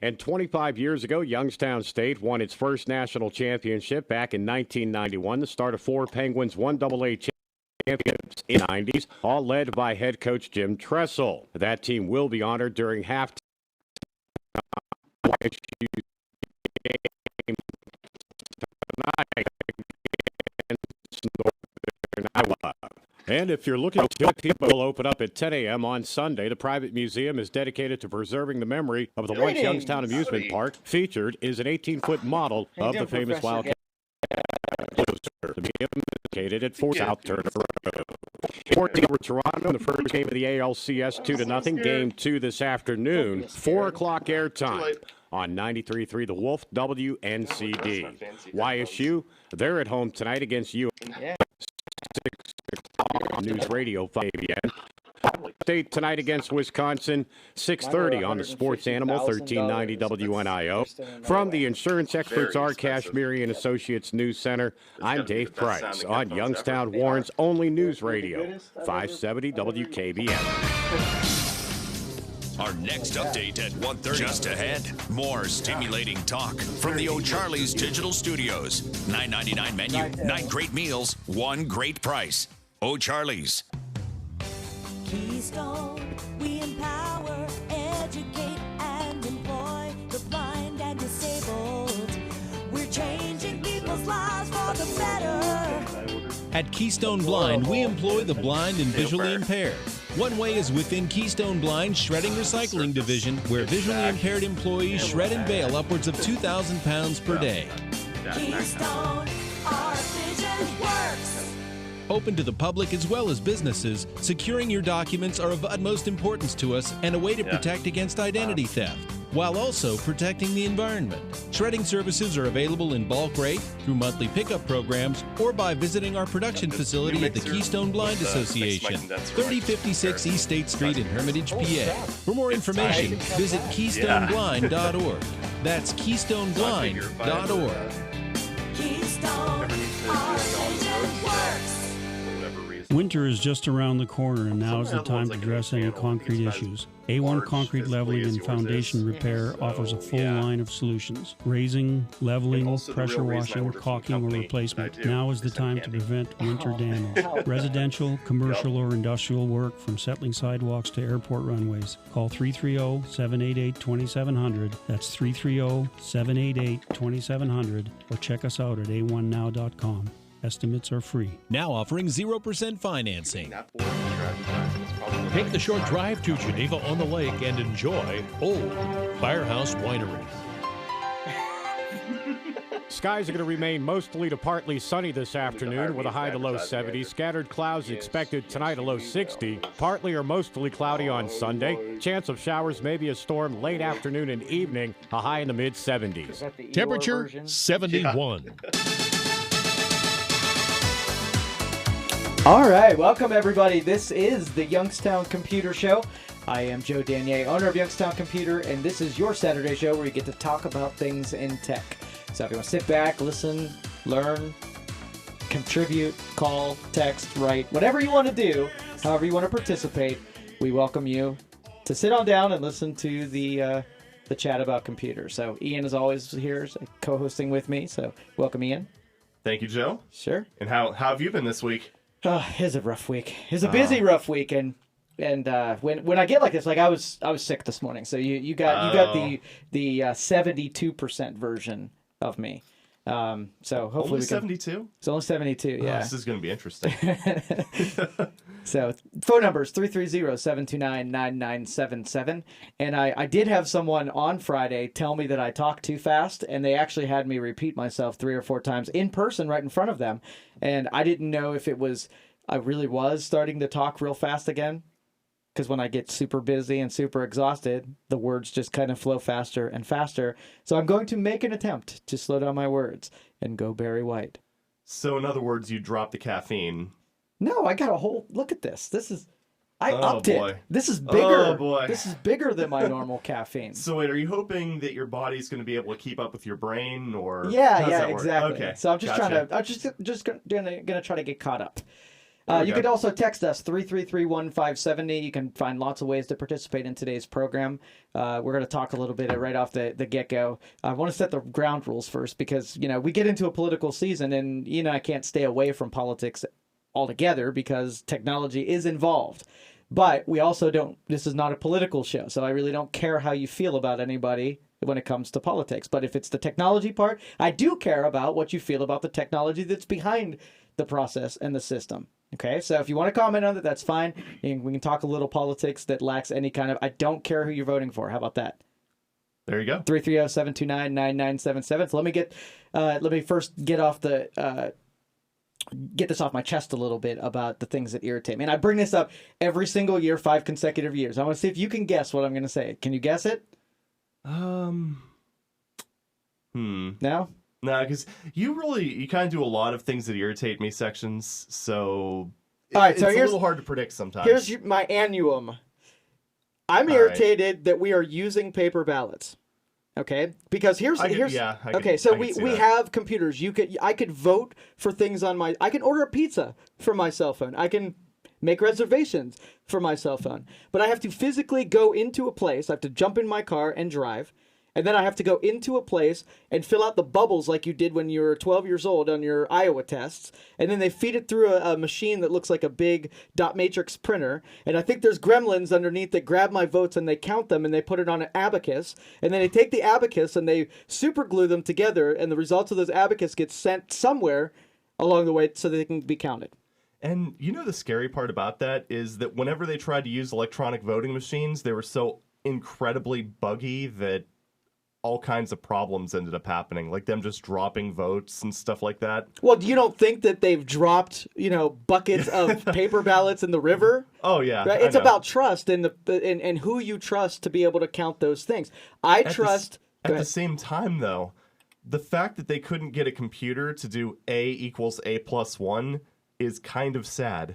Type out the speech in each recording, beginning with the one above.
And 25 years ago, Youngstown State won its first national championship back in 1991, the start of 4 Penguins 1AA champions in the 90s, all led by head coach Jim Tressel. That team will be honored during halftime game tonight against Northern Iowa. And if you're looking to people will open up at 10 a.m. on Sunday, the private museum is dedicated to preserving the memory of the once Youngstown Amusement Park. Featured is an 18-foot model of the famous Wildcat. The museum is located at 4 South Turner Road. 14 over Toronto, the first game of the ALCS 2-0. Game 2 this afternoon, 4 o'clock airtime on 93.3 The Wolf WNCD. YSU, they're at home tonight against U. 6 o'clock on News Radio 5 a.m. State tonight against Wisconsin, 6:30 on the Sports Animal 1390 WNIO. From the insurance experts R. Kashmiri and Associates News Center, I'm Dave Price on Youngstown Warren's only news radio, 570 WKBN. Our next update at 1:30. Just ahead, more stimulating talk from the O'Charlie's Digital Studios. $9.99 menu, 9 great meals, 1 great price. O'Charlie's. Keystone, we empower, educate, and employ the blind and disabled. We're changing people's lives for the better. At Keystone Blind, we employ the blind and visually impaired. One way is within Keystone Blind's Shredding Recycling Division, where visually impaired employees shred and bale upwards of 2,000 pounds per day. Keystone, our vision works. Open to the public as well as businesses, securing your documents are of utmost importance to us and a way to protect against identity theft, while also protecting the environment. Shredding services are available in bulk rate, through monthly pickup programs, or by visiting our production facility at the Keystone Blind Association, 3056 East State Street in Hermitage, PA. For more information, visit KeystoneBlind.org. That's KeystoneBlind.org. Keystone, our vision works. Winter is just around the corner, and now is the time to address any concrete issues. A1 Concrete Leveling and Foundation Repair offers a full line of solutions. Raising, leveling, pressure washing, caulking, or replacement. Now is the time to prevent winter damage. Residential, commercial, or industrial work from settling sidewalks to airport runways. Call 330-788-2700. That's 330-788-2700. Or check us out at a1now.com. Estimates are free. Now offering 0% financing. Take the short drive to Geneva on the Lake and enjoy Old Firehouse Winery. Skies are going to remain mostly to partly sunny this afternoon with a high to low 70s. Scattered clouds expected tonight, a low 60. Partly or mostly cloudy on Sunday. Chance of showers, maybe a storm late afternoon and evening, a high in the mid 70s. Temperature 71. All right, welcome everybody. This is the Youngstown Computer Show. I am Joe Danier, owner of Youngstown Computer, and this is your Saturday show where you get to talk about things in tech. So if you want to sit back, listen, learn, contribute, call, text, write, whatever you want to do, however you want to participate, we welcome you to sit on down and listen to the chat about computers. So Ian is always here co-hosting with me, so welcome Ian. Thank you, Joe. Sure. And how have you been this week? It's a rough week. It's a busy, rough week, and when I get like this, like I was sick this morning, so you got the 72% version of me. So hopefully only 72. It's only 72. Yeah. This is going to be interesting. So phone number is 330-729-9977. And I did have someone on Friday tell me that I talk too fast, and they actually had me repeat myself 3 or 4 times in person right in front of them. And I didn't know if I really was starting to talk real fast again. Because when I get super busy and super exhausted, the words just kind of flow faster and faster. So I'm going to make an attempt to slow down my words and go Barry White. So in other words, you dropped the caffeine. No, I got a whole look at this. I upped boy. it. This is bigger. Oh boy. This is bigger than my normal caffeine. So wait, are you hoping that your body's going to be able to keep up with your brain, or Yeah, exactly. Okay, So I'm just gotcha. I'm just gonna try to get caught up. You could also text us 333-1570. You can find lots of ways to participate in today's program. We're going to talk a little bit right off the get-go. I want to set the ground rules first because, we get into a political season and, I can't stay away from politics altogether because technology is involved. But we also this is not a political show, so I really don't care how you feel about anybody when it comes to politics. But if it's the technology part, I do care about what you feel about the technology that's behind the process and the system. Okay, so if you want to comment on it, that's fine. And we can talk a little politics that lacks any kind of, I don't care who you're voting for. How about that? There you go. 330-729-9977. So let me first get this off my chest a little bit about the things that irritate me. And I bring this up every single year, 5 consecutive years. I want to see if you can guess what I'm going to say. Can you guess it? No? No, because you kind of do a lot of things that irritate me sections, so all right, so it's a little hard to predict sometimes. Here's my annuum. I'm irritated that we are using paper ballots. Okay, because we have computers. I could vote for things I can order a pizza from my cell phone. I can make reservations from my cell phone. But I have to physically go into a place. I have to jump in my car and drive. And then I have to go into a place and fill out the bubbles like you did when you were 12 years old on your Iowa tests. And then they feed it through a machine that looks like a big dot matrix printer. And I think there's gremlins underneath that grab my votes and they count them and they put it on an abacus. And then they take the abacus and they super glue them together. And the results of those abacus get sent somewhere along the way so that they can be counted. And the scary part about that is that whenever they tried to use electronic voting machines, they were so incredibly buggy that all kinds of problems ended up happening, like them just dropping votes and stuff like that. Well, you don't think that they've dropped, buckets of paper ballots in the river? Oh, yeah. Right? It's about trust and who you trust to be able to count those things. At the same time, though, the fact that they couldn't get a computer to do A equals A plus 1 is kind of sad.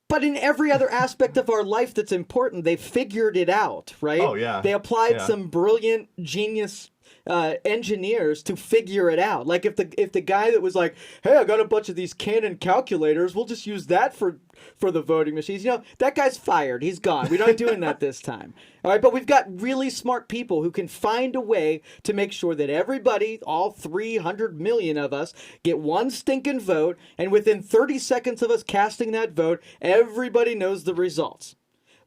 But in every other aspect of our life that's important, they figured it out, right? Oh, yeah. They applied some brilliant, genius engineers to figure it out. Like if the guy that was like, hey, I got a bunch of these Canon calculators, we'll just use that for the voting machines. That guy's fired. He's gone. We're not doing that this time. All right, but we've got really smart people who can find a way to make sure that everybody, all 300 million of us, get one stinking vote, and within 30 seconds of us casting that vote, everybody knows the results.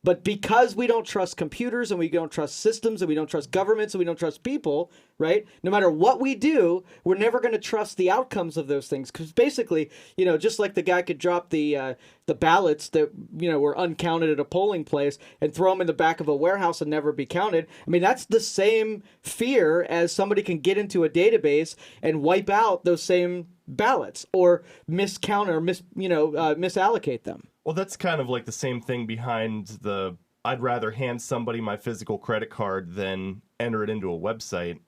But because we don't trust computers and we don't trust systems and we don't trust governments and we don't trust people, right? No matter what we do, we're never going to trust the outcomes of those things. Because basically, just like the guy could drop the ballots that, were uncounted at a polling place and throw them in the back of a warehouse and never be counted. I mean, that's the same fear as somebody can get into a database and wipe out those same ballots or miscount or misallocate them. Well, that's kind of like the same thing behind I'd rather hand somebody my physical credit card than enter it into a website.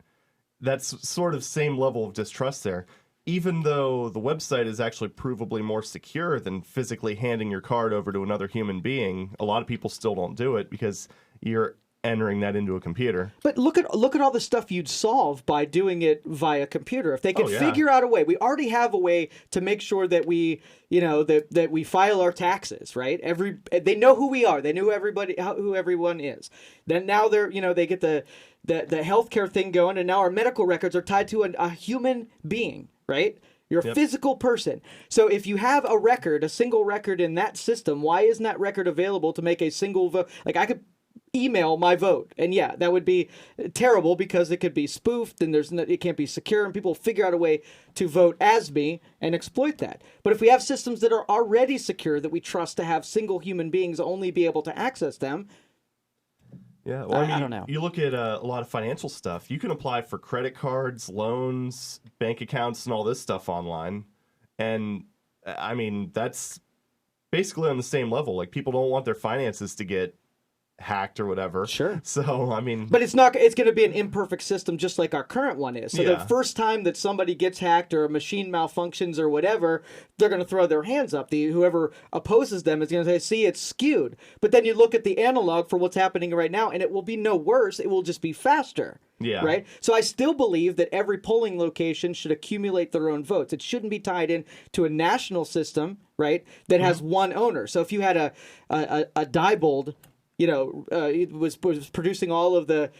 That's sort of same level of distrust there. Even though the website is actually provably more secure than physically handing your card over to another human being, a lot of people still don't do it because you're entering that into a computer. But look at all the stuff you'd solve by doing it via computer. If they could figure out a way, we already have a way to make sure that we, that we file our taxes, right? They know who we are. They know who everyone is. Then now they get the healthcare thing going, and now our medical records are tied to a human being, right? You're a physical person. So if you have a single record in that system, why isn't that record available to make a single vote? Like I could email my vote, and that would be terrible because it could be spoofed and it can't be secure, and people figure out a way to vote as me and exploit that. But if we have systems that are already secure that we trust to have single human beings only be able to access them, yeah, well, I don't know. You look at a lot of financial stuff. You can apply for credit cards, loans, bank accounts, and all this stuff online, and I mean that's basically on the same level. Like people don't want their finances to get hacked or whatever. Sure. So, I mean... But it's going to be an imperfect system just like our current one is. So the first time that somebody gets hacked or a machine malfunctions or whatever, they're going to throw their hands up. Whoever opposes them is going to say, see, it's skewed. But then you look at the analog for what's happening right now, and it will be no worse. It will just be faster. Yeah. Right? So I still believe that every polling location should accumulate their own votes. It shouldn't be tied in to a national system, right, that has one owner. So if you had a Diebold, it was producing all of the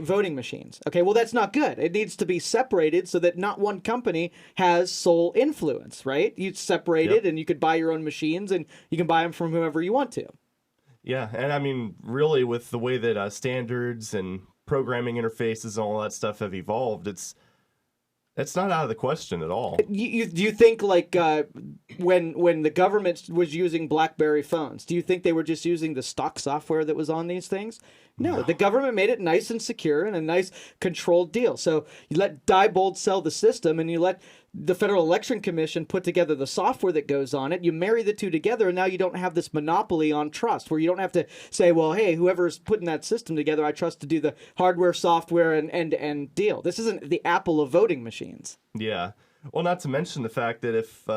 voting machines. Okay, well, that's not good. It needs to be separated so that not one company has sole influence, right? You separate it, and you could buy your own machines, and you can buy them from whoever you want to. Yeah, and I mean, really, with the way that standards and programming interfaces and all that stuff have evolved, it's not out of the question at all. Do you think, like, when the government was using BlackBerry phones, do you think they were just using the stock software that was on these things? No, the government made it nice and secure and a nice controlled deal. So you let Diebold sell the system, and you let the Federal Election Commission put together the software that goes on it. You marry the two together, and now you don't have this monopoly on trust, where you don't have to say, well, hey, whoever's putting that system together, I trust to do the hardware, software, and end-to-end deal. This isn't the Apple of voting machines. Yeah. Well, not to mention the fact that if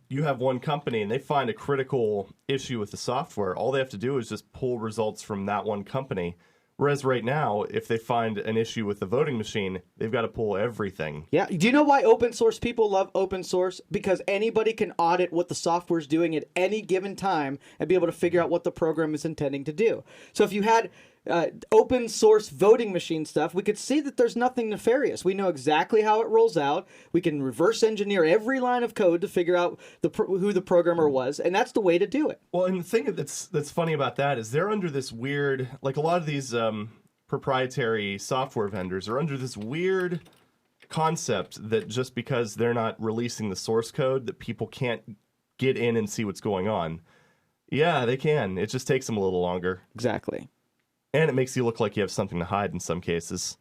you have one company and they find a critical issue with the software, all they have to do is just pull results from that one company. Whereas right now, if they find an issue with the voting machine, they've got to pull everything. Yeah. Do you know why open source people love open source? Because anybody can audit what the software is doing at any given time and be able to figure out what the program is intending to do. So if you had open source voting machine stuff, we could see that there's nothing nefarious. We know exactly how it rolls out. We can reverse engineer every line of code to figure out who the programmer was, and that's the way to do it. Well, and the thing that's funny about that is they're under this weird, like a lot of these proprietary software vendors are under this weird concept that just because they're not releasing the source code that people can't get in and see what's going on. Yeah, they can. It just takes them a little longer. Exactly. And it makes you look like you have something to hide in some cases.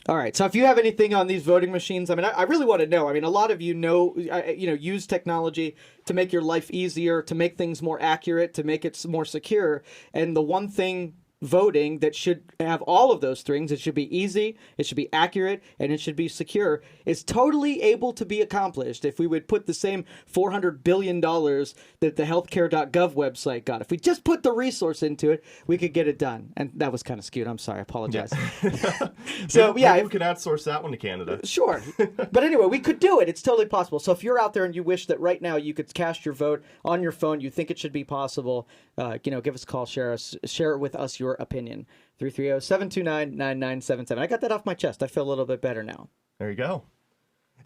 All right. So if you have anything on these voting machines, I mean, I really want to know. I mean, a lot of use technology to make your life easier, to make things more accurate, to make it more secure. And the one thing voting that should have all of those things, it should be easy, it should be accurate, and it should be secure, is totally able to be accomplished if we would put the same $400 billion that the healthcare.gov website got. If we just put the resource into it, we could get it done. And that was kind of skewed. I'm sorry. I apologize. So, yeah. Maybe we could outsource that one to Canada. Sure. But anyway, we could do it. It's totally possible. So if you're out there and you wish that right now you could cast your vote on your phone, you think it should be possible, give us a call, share it with us, your opinion. 330-729-9977. I got that off my chest. I feel a little bit better now. There you go.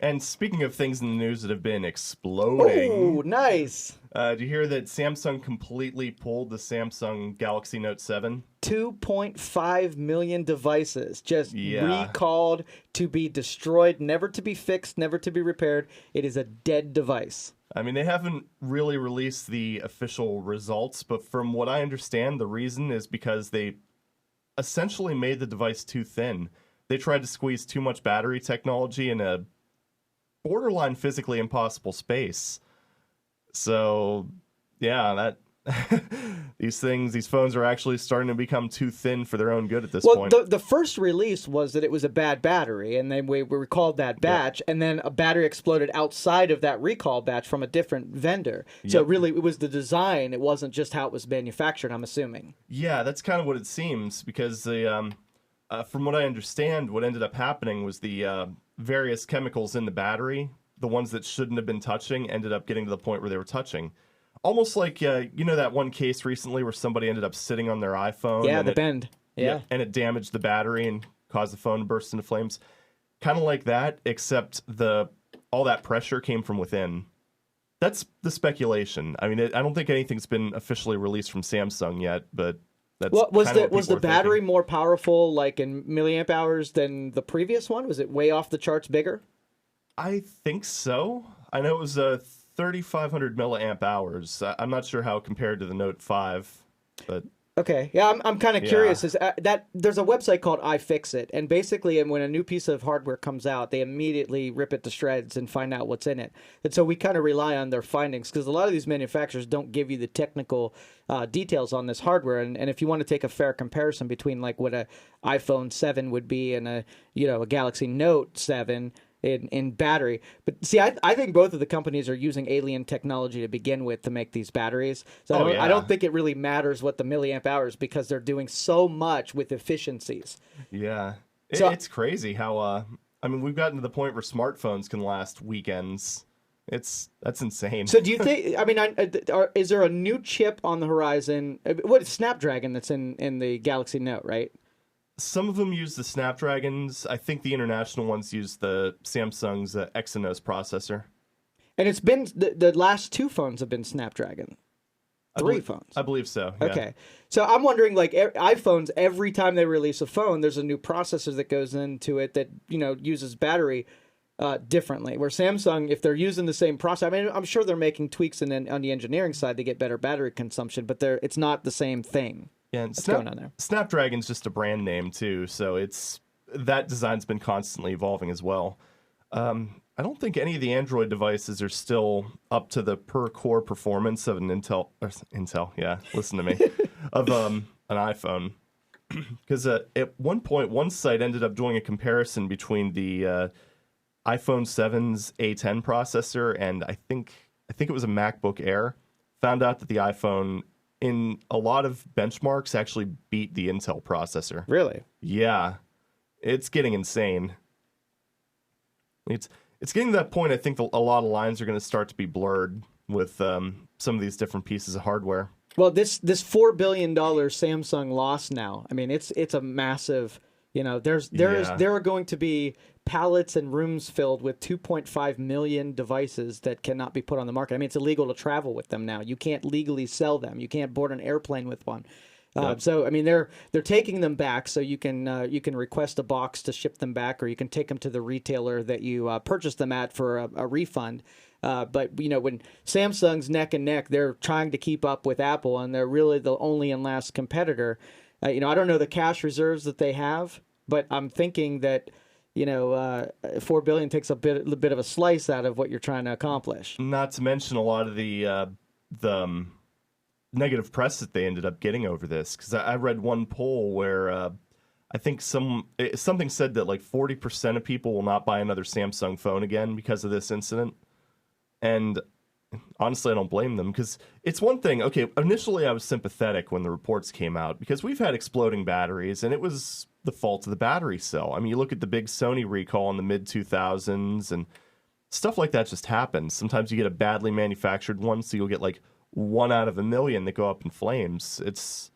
And speaking of things in the news that have been exploding. Oh, nice. Did you hear that Samsung completely pulled the Samsung Galaxy Note 7? 2.5 million devices just recalled to be destroyed, never to be fixed, never to be repaired. It is a dead device. I mean, they haven't really released the official results, but from what I understand, the reason is because they essentially made the device too thin. They tried to squeeze too much battery technology in a borderline physically impossible space. So, yeah, that these phones are actually starting to become too thin for their own good at this point. Well, the first release was that it was a bad battery, and then we recalled that batch, and then a battery exploded outside of that recall batch from a different vendor. So really, it was the design. It wasn't just how it was manufactured, I'm assuming. Yeah, that's kind of what it seems, because the from what I understand, what ended up happening was the various chemicals in the battery, the ones that shouldn't have been touching, ended up getting to the point where they were touching. Almost like, that one case recently where somebody ended up sitting on their iPhone. Yeah, the bend. Yeah. And it damaged the battery and caused the phone to burst into flames. Kind of like that, except all that pressure came from within. That's the speculation. I mean, I don't think anything's been officially released from Samsung yet, but that's was the battery more powerful, like in milliamp hours, than the previous one? Was it way off the charts bigger? I think so. I know it was 3,500 milliamp hours. I'm not sure how compared to the Note 5, but okay. Yeah, I'm kind of curious. Is that there's a website called iFixit, and basically, when a new piece of hardware comes out, they immediately rip it to shreds and find out what's in it. And so we kind of rely on their findings, because a lot of these manufacturers don't give you the technical details on this hardware. And if you want to take a fair comparison between like what a iPhone 7 would be and a Galaxy Note 7. In battery. But see, I think both of the companies are using alien technology to begin with to make these batteries. So I don't think it really matters what the milliamp hours, because they're doing so much with efficiencies. Yeah. It's crazy how, we've gotten to the point where smartphones can last weekends. That's insane. So do you think, is there a new chip on the horizon? What is Snapdragon that's in the Galaxy Note, right? Some of them use the Snapdragons. I think the international ones use the Samsung's Exynos processor. And it's been, the last 2 phones have been Snapdragon. 3 phones. I believe so, yeah. Okay. So I'm wondering, like, iPhones, every time they release a phone, there's a new processor that goes into it that, uses battery differently. Where Samsung, if they're using the same processor, I'm sure they're making tweaks on the engineering side to get better battery consumption, but it's not the same thing. Yeah, and What's going on there? Snapdragon's just a brand name, too, so that design's been constantly evolving as well. I don't think any of the Android devices are still up to the per-core performance of an Intel, yeah, listen to me, of an iPhone. Because at one point, one site ended up doing a comparison between the iPhone 7's A10 processor and I think it was a MacBook Air. Found out that the iPhone, in a lot of benchmarks, actually beat the Intel processor. Really? Yeah. It's getting insane. It's getting to that point, I think a lot of lines are going to start to be blurred with some of these different pieces of hardware. Well, this $4 billion Samsung loss now, it's a massive, there are going to be pallets and rooms filled with 2.5 million devices that cannot be put on the market. It's illegal to travel with them now. You can't legally sell them. You can't board an airplane with one. So they're taking them back, so you can request a box to ship them back, or you can take them to the retailer that you purchased them at for a refund. But when Samsung's neck and neck, they're trying to keep up with Apple, and they're really the only and last competitor. I don't know the cash reserves that they have, but I'm thinking that $4 billion takes a bit of a slice out of what you're trying to accomplish. Not to mention a lot of the negative press that they ended up getting over this, because I read one poll where I think something said that like 40% of people will not buy another Samsung phone again because of this incident. And honestly, I don't blame them, because it's one thing. Okay, initially I was sympathetic when the reports came out, because we've had exploding batteries, and it was the fault of the battery cell. You look at the big Sony recall in the mid-2000s, and stuff like that just happens. Sometimes you get a badly manufactured one, so you'll get like 1 out of a million that go up in flames. It's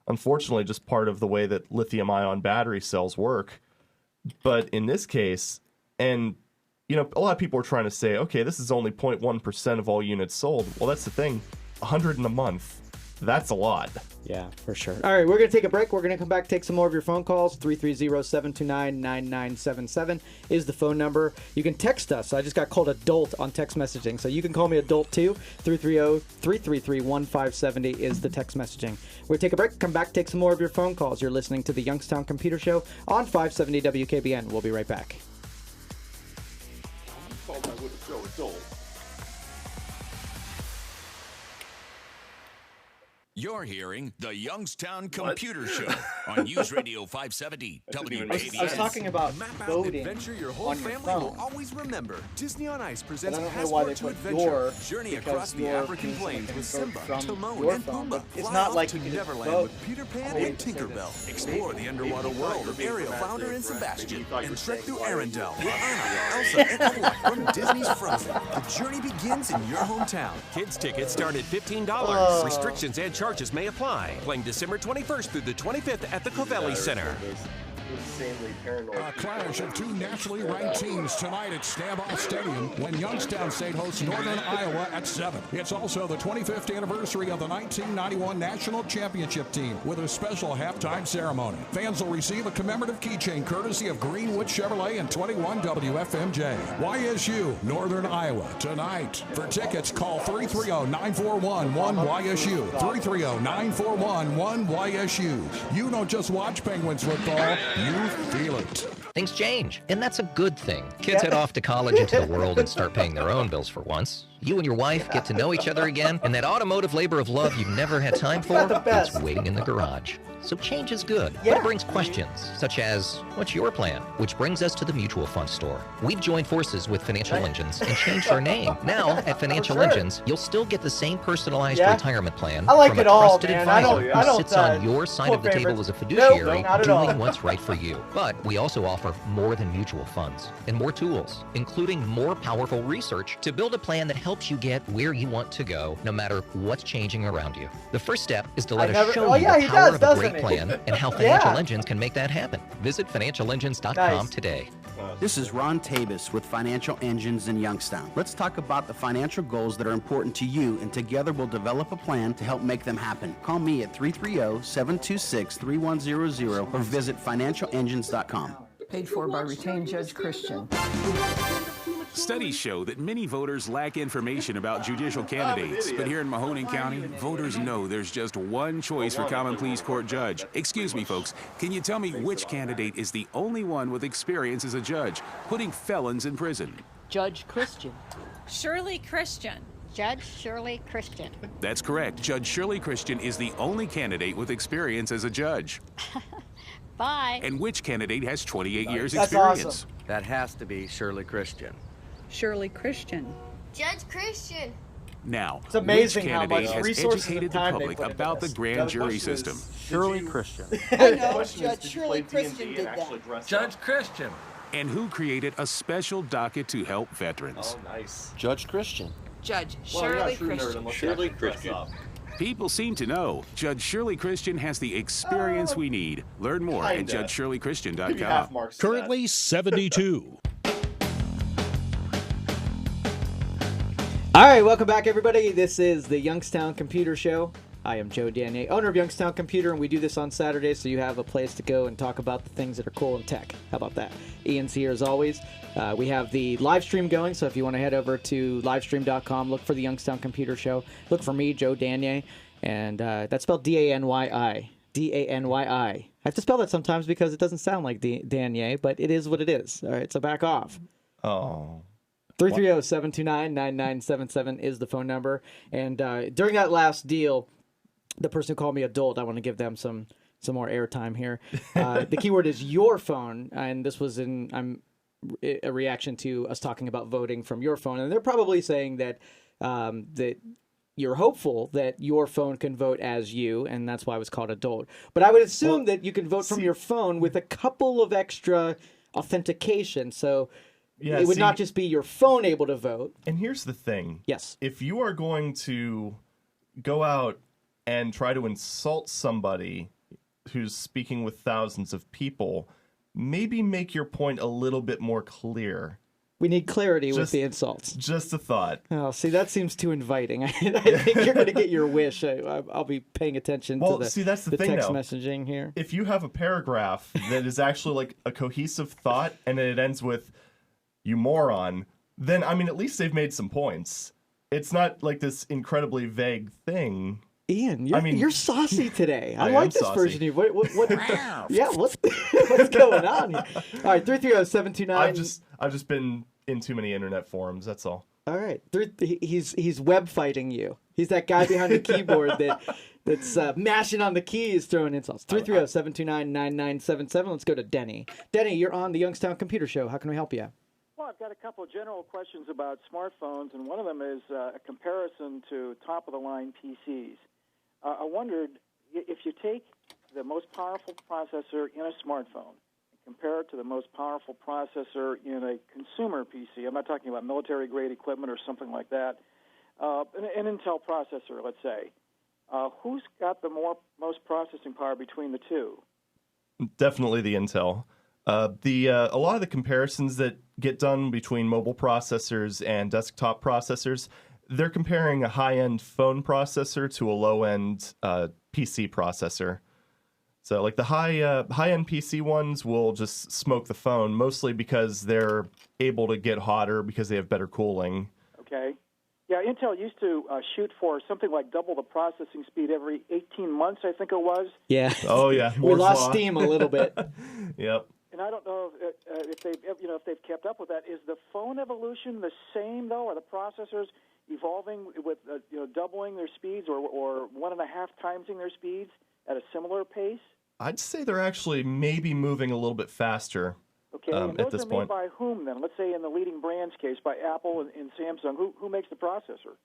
unfortunately just part of the way that lithium-ion battery cells work. But in this case, and a lot of people are trying to say, okay, this is only 0.1% of all units sold. Well, that's the thing. 100 in a month. That's a lot. Yeah, for sure. All right, we're going to take a break. We're going to come back, take some more of your phone calls. 330-729-9977 is the phone number. You can text us. I just got called adult on text messaging, so you can call me adult too. 330-333-1570 is the text messaging. We're going to take a break, come back, take some more of your phone calls. You're listening to the Youngstown Computer Show on 570 WKBN. We'll be right back. You're hearing the Youngstown Computer Show on News Radio 570 WKBN. I was talking about Map out an voting adventure your whole on your family phone. will always remember. Disney on Ice presents And I don't know why they Passport to put Adventure. your, Journey because across the your African means plains something with Simba, from Timon, your and phone, Pumbaa. but it's Fly not off like to you can just Neverland vote. with Peter Pan Maybe and to say that Tinkerbell. Explore the underwater world of Ariel, Flounder, and Sebastian, and trek through Arendelle with Anna, Elsa, and Olaf from Disney's Frozen. The journey begins in your hometown. Kids tickets start at $15. Restrictions and charges may apply. Playing December 21st through the 25th at the Covelli Center. Insanely paranoid. A clash of two nationally ranked teams tonight at Stambaugh Stadium when Youngstown State hosts Northern Iowa at 7. It's also the 25th anniversary of the 1991 National Championship team with a special halftime ceremony. Fans will receive a commemorative keychain courtesy of Greenwood Chevrolet and 21 WFMJ. YSU, Northern Iowa, tonight. For tickets, call 330-941-1YSU. 330-941-1YSU. You don't just watch Penguins football, you feel it. Things change, and that's a good thing. Kids head off to college into the world and start paying their own bills for once. You and your wife get to know each other again, and that automotive labor of love you've never had time for is waiting in the garage. So change is good, but it brings questions, such as, what's your plan? Which brings us to the mutual fund store. We've joined forces with Financial Engines and changed our name. Now, at Financial Engines, you'll still get the same personalized retirement plan from a trusted advisor who sits on your side of the table as a fiduciary doing what's right for you. But we also offer more than mutual funds and more tools, including more powerful research to build a plan that helps you get where you want to go, no matter what's changing around you. The first step is to let us show you the power of a great plan and how Financial Engines can make that happen. Visit financialengines.com today. This is Ron Tabus with Financial Engines in Youngstown. Let's talk about the financial goals that are important to you, and together we'll develop a plan to help make them happen. Call me at 330-726-3100 or visit financialengines.com. Paid for by retained Judge Christian. Studies show that many voters lack information about judicial candidates, but here in Mahoning County, voters know there's just one choice for Common Pleas Court judge. Excuse me, folks, can you tell me which candidate is the only one with experience as a judge, putting felons in prison? Judge Christian. Shirley Christian. Judge Shirley Christian. That's correct. Judge Shirley Christian is the only candidate with experience as a judge. Bye. And which candidate has 28 years That's experience? Awesome. That has to be Shirley Christian. Shirley Christian. Judge Christian. Now, it's amazing which how much candidate has resources educated the public about the grand jury system? Shirley Christian. I know, Judge Shirley Christian did that. Judge Christian. And who created a special docket to help veterans? Oh, nice. Judge Christian. Judge Shirley Christian. Shirley Christian. People seem to know Judge Shirley Christian has the experience we need. Learn more at judgeshirleychristian.com. Currently 72. All right, welcome back, everybody. This is the Youngstown Computer Show. I am Joe Danier, owner of Youngstown Computer, and we do this on Saturdays, so you have a place to go and talk about the things that are cool in tech. How about that? Ian's here as always. We have the live stream going, so if you want to head over to livestream.com, look for the Youngstown Computer Show. Look for me, Joe Danier, and that's spelled D-A-N-Y-I. D-A-N-Y-I. I have to spell that sometimes because it doesn't sound like Danier, but it is what it is. All right, so back off. Oh. 330-729-9977 is the phone number. And during that last deal, the person who called me adult, I want to give them some more airtime here. The keyword is your phone, and this was a reaction to us talking about voting from your phone. And they're probably saying that that you're hopeful that your phone can vote as you, and that's why it was called adult. But I would assume that you can vote from your phone with a couple of extra authentication. So it would not just be your phone able to vote. And here's the thing. Yes. If you are going to go out and try to insult somebody who's speaking with thousands of people, maybe make your point a little bit more clear. We need clarity with the insults. Just a thought. Oh, see, that seems too inviting. I think you're going to get your wish. I'll be paying attention to that's the thing, text though. messaging here. If you have a paragraph that is actually like a cohesive thought and it ends with, you moron, then, I mean, at least they've made some points. It's not like this incredibly vague thing. Ian, you're saucy today. I I like am this saucy. version of you. What's going on here? All right, 330-729. I've just been in too many internet forums, that's all. All right. He's web fighting you. He's that guy behind the keyboard that's mashing on the keys, throwing insults. 330-729-9977. Let's go to Denny. Denny, you're on the Youngstown Computer Show. How can we help you? Well, I've got a couple of general questions about smartphones, and one of them is a comparison to top-of-the-line PCs. I wondered if you take the most powerful processor in a smartphone and compare it to the most powerful processor in a consumer PC. I'm not talking about military-grade equipment or something like that. An Intel processor, let's say. Who's got the most processing power between the two? Definitely the Intel. A lot of the comparisons that get done between mobile processors and desktop processors, they're comparing a high-end phone processor to a low-end PC processor. So, like the high-end PC ones will just smoke the phone, mostly because they're able to get hotter because they have better cooling. Okay. Yeah, Intel used to shoot for something like double the processing speed every 18 months, I think it was. Yeah. Oh, yeah. We lost steam a little bit. Yep. And and I don't know if they've kept up with that. Is the phone evolution the same though? Are the processors evolving with doubling their speeds or 1.5 timesing their speeds at a similar pace? I'd say they're actually maybe moving a little bit faster. Okay, and those at this are point. made by whom then? Let's say in the leading brands case, by Apple and Samsung. Who makes the processor?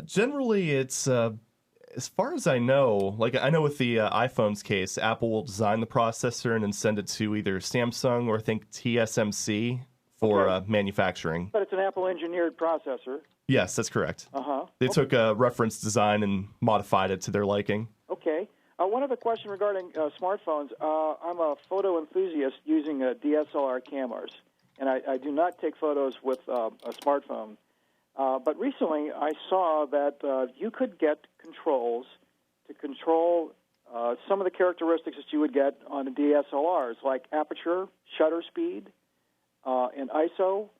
Generally, it's as far as I know. Like I know with the iPhone's case, Apple will design the processor and then send it to either Samsung or I think TSMC for manufacturing. But it's an Apple-engineered processor. Yes, that's correct. Uh-huh. They took a reference design and modified it to their liking. Okay. One other question regarding smartphones. I'm a photo enthusiast using DSLR cameras, and I do not take photos with a smartphone. But recently I saw that you could get controls to control some of the characteristics that you would get on the DSLRs, like aperture, shutter speed, and ISO.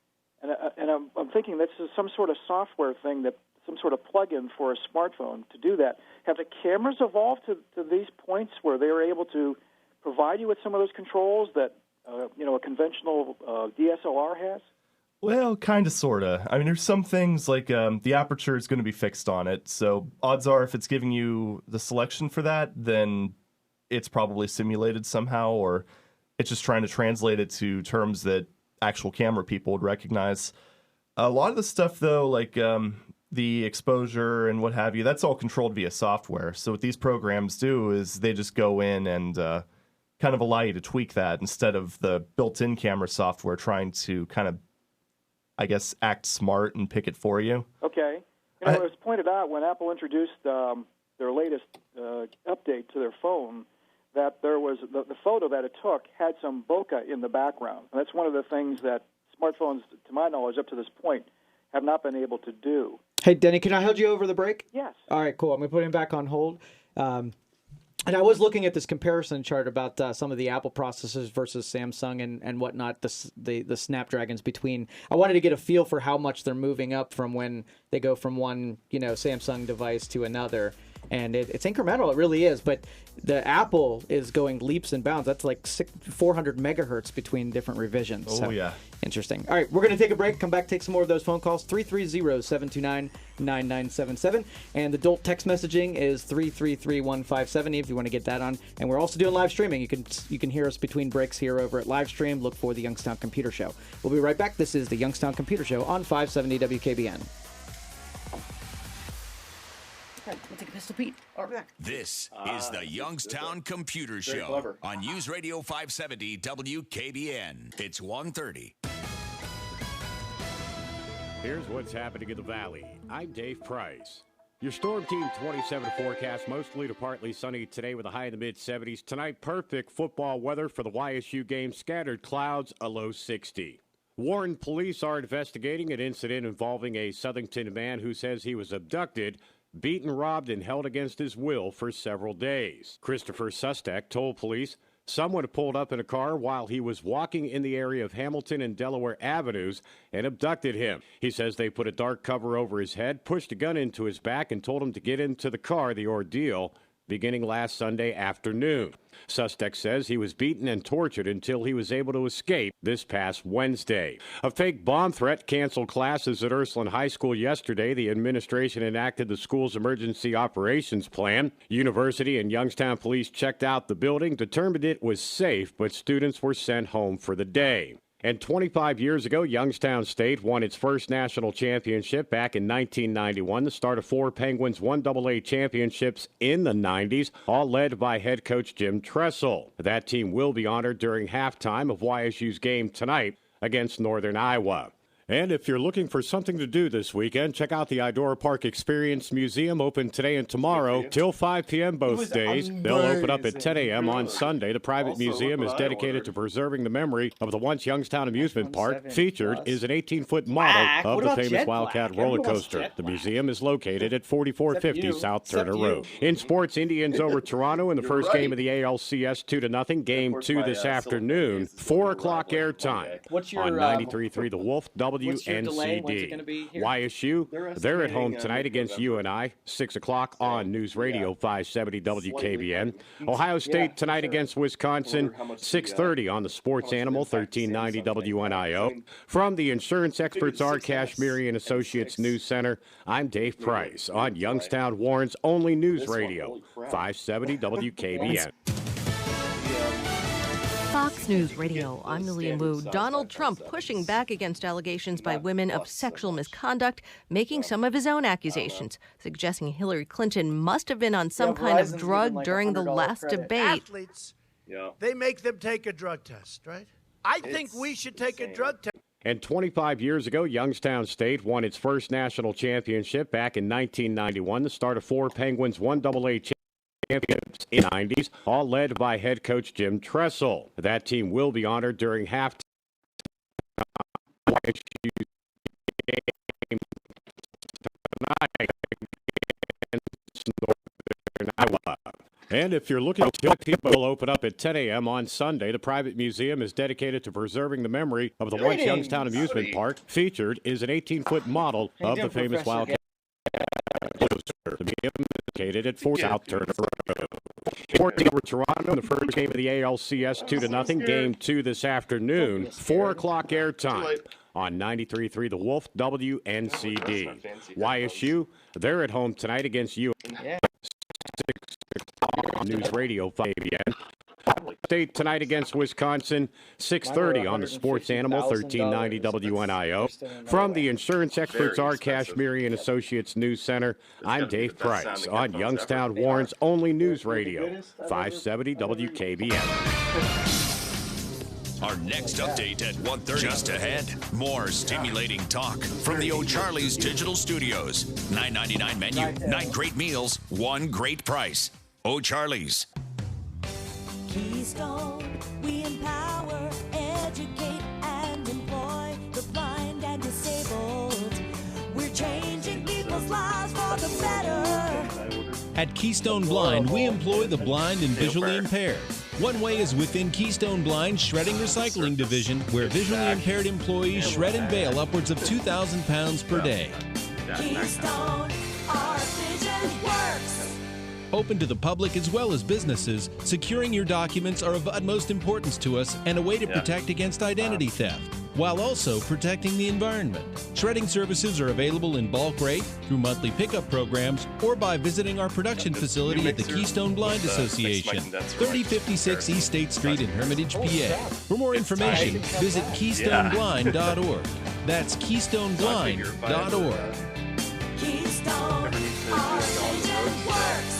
And I'm thinking this is some sort of software thing, some sort of plug-in for a smartphone to do that. Have the cameras evolved to these points where they are able to provide you with some of those controls that a conventional DSLR has? Well, kind of, sort of. I mean, there's some things like the aperture is going to be fixed on it, so odds are if it's giving you the selection for that, then it's probably simulated somehow, or it's just trying to translate it to terms that actual camera people would recognize. A lot of the stuff, though, like the exposure and what have you, that's all controlled via software. So what these programs do is they just go in and kind of allow you to tweak that instead of the built-in camera software trying to kind of, I guess, act smart and pick it for you. Okay. It was pointed out when Apple introduced their latest update to their phone that there was the photo that it took had some bokeh in the background. And that's one of the things that smartphones, to my knowledge, up to this point, have not been able to do. Hey, Denny, can I hold you over the break? Yes. All right, cool. I'm going to put him back on hold. And I was looking at this comparison chart about some of the Apple processors versus Samsung and whatnot, the Snapdragons between. I wanted to get a feel for how much they're moving up from when they go from one, Samsung device to another. And it's incremental, it really is. But the Apple is going leaps and bounds. That's like 400 megahertz between different revisions. Oh, yeah. Interesting. All right, we're going to take a break, come back, take some more of those phone calls. 330-729-9977. And the Dolt text messaging is 333157 if you want to get that on. And we're also doing live streaming. You can hear us between breaks here over at Livestream. Look for the Youngstown Computer Show. We'll be right back. This is the Youngstown Computer Show on 570 WKBN. Okay, we'll take a pistol Pete. All right. This is the Youngstown Computer Show on News Radio 570 WKBN. It's 1:30. Here's what's happening in the Valley. I'm Dave Price. Your Storm Team 27 forecast, mostly to partly sunny today with a high in the mid-70s. Tonight, perfect football weather for the YSU game. Scattered clouds, a low 60. Warren police are investigating an incident involving a Southington man who says he was abducted, beaten, robbed, and held against his will for several days. Christopher Sustek told police someone pulled up in a car while he was walking in the area of Hamilton and Delaware Avenues and abducted him. He says they put a dark cover over his head, pushed a gun into his back, and told him to get into the car. The ordeal beginning last Sunday afternoon. Sustek says he was beaten and tortured until he was able to escape this past Wednesday. A fake bomb threat canceled classes at Ursuline High School yesterday. The administration enacted the school's emergency operations plan. University and Youngstown police checked out the building, determined it was safe, but students were sent home for the day. And 25 years ago, Youngstown State won its first national championship back in 1991, the start of 4 Penguins 1AA championships in the 90s, all led by head coach Jim Tressel. That team will be honored during halftime of YSU's game tonight against Northern Iowa. And if you're looking for something to do this weekend, check out the Idora Park Experience Museum, open today and tomorrow till 5 p.m. both days. They'll open up at 10 a.m. on Sunday. The private museum is dedicated to preserving the memory of the once Youngstown Amusement Park. Featured is an 18-foot model of the famous Wildcat roller coaster. The museum is located at 4450 South Turner Road. In sports, Indians over Toronto in the first game of the ALCS 2-0. Game 2 this afternoon, 4 o'clock airtime on 93.3 The Wolf, WKBN delay? When's it going to be here? YSU, they're at home tonight against UNI, 6 o'clock on News Radio 570 WKBN. Ohio State tonight against Wisconsin, 6:30 on the Sports Animal 1390 WNIO. From the insurance experts R. Kashmiri and Associates News Center, I'm Dave Price on Youngstown Warren's only news radio, 570 WKBN. Fox News Radio, I'm Lillian Wu. Donald Trump pushing back against allegations by women of sexual misconduct, making some of his own accusations, suggesting Hillary Clinton must have been on some kind of drug during the last debate. Athletes, they make them take a drug test, right? I think we should take a drug test. And 25 years ago, Youngstown State won its first national championship back in 1991, the start of 4 Penguins 1AA champions in the 90s, all led by head coach Jim Tressel. That team will be honored during halftime tonight against Northern Iowa. And if you're looking to people will open up at 10 a.m. on Sunday, the private museum is dedicated to preserved the memory of the once Youngstown Amusement Park. Featured is an 18-foot model of the famous Wildcat. The museum is located at 4 South Turner Road. 14 over Toronto in the first game of the ALCS 2-0. Game 2 this afternoon, 4 o'clock airtime on 93.3 The Wolf WNCD. YSU, they're at home tonight against U. 6 o'clock on News Radio 5ABN. State tonight against Wisconsin, 6:30 on the Sports Animal 1390 WNIO. From the insurance experts R. Kashmiri and Associates News Center, I'm Dave Price on Youngstown Warren's only news radio, 570 WKBN. Our next update at 1:30. Just ahead, more stimulating talk from the O'Charlie's Digital Studios. $9.99 menu, 9 great meals, 1 great price. O'Charlie's. Keystone, we empower, educate, and employ the blind and disabled. We're changing people's lives for the better. At Keystone Blind, we employ the blind and visually impaired. One way is within Keystone Blind's Shredding Recycling Division, where visually impaired employees shred and bale upwards of 2,000 pounds per day. Keystone, our vision works. Open to the public as well as businesses, securing your documents are of utmost importance to us and a way to protect against identity theft, while also protecting the environment. Shredding services are available in bulk rate, through monthly pickup programs, or by visiting our production facility at the Keystone Blind Association, 3056 East State Street in Hermitage, PA. For more information, visit KeystoneBlind.org. That's KeystoneBlind.org. Keystone, our vision works.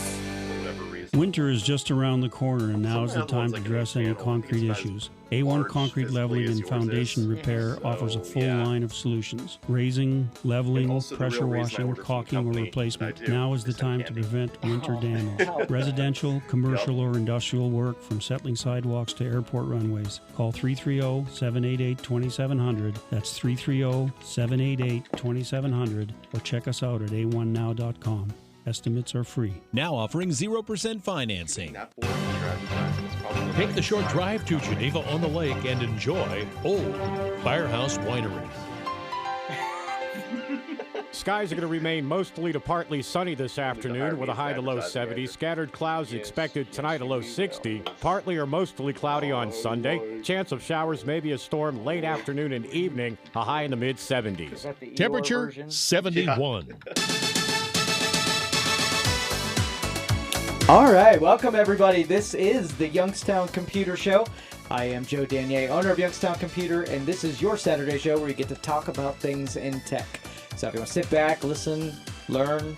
Winter is just around the corner, and now is the time to address any concrete issues. A1 Concrete Leveling and Foundation Repair offers a full line of solutions. Raising, leveling, pressure washing, caulking, or replacement. Now is the time to prevent winter damage. Residential, commercial, or industrial work from settling sidewalks to airport runways. Call 330-788-2700. That's 330-788-2700. Or check us out at a1now.com. Estimates are free. Now offering 0% financing. Take the short drive to Geneva on the Lake and enjoy Old Firehouse Winery. Skies are going to remain mostly to partly sunny this afternoon with a high to low 70s. Scattered clouds expected tonight, a low 60. Partly or mostly cloudy on Sunday. Chance of showers, maybe a storm late afternoon and evening, a high in the mid 70s. Temperature 71. All right, welcome everybody. This is the Youngstown Computer Show. I am Joe Danier, owner of Youngstown Computer, and this is your Saturday show where you get to talk about things in tech. So if you want to sit back, listen, learn,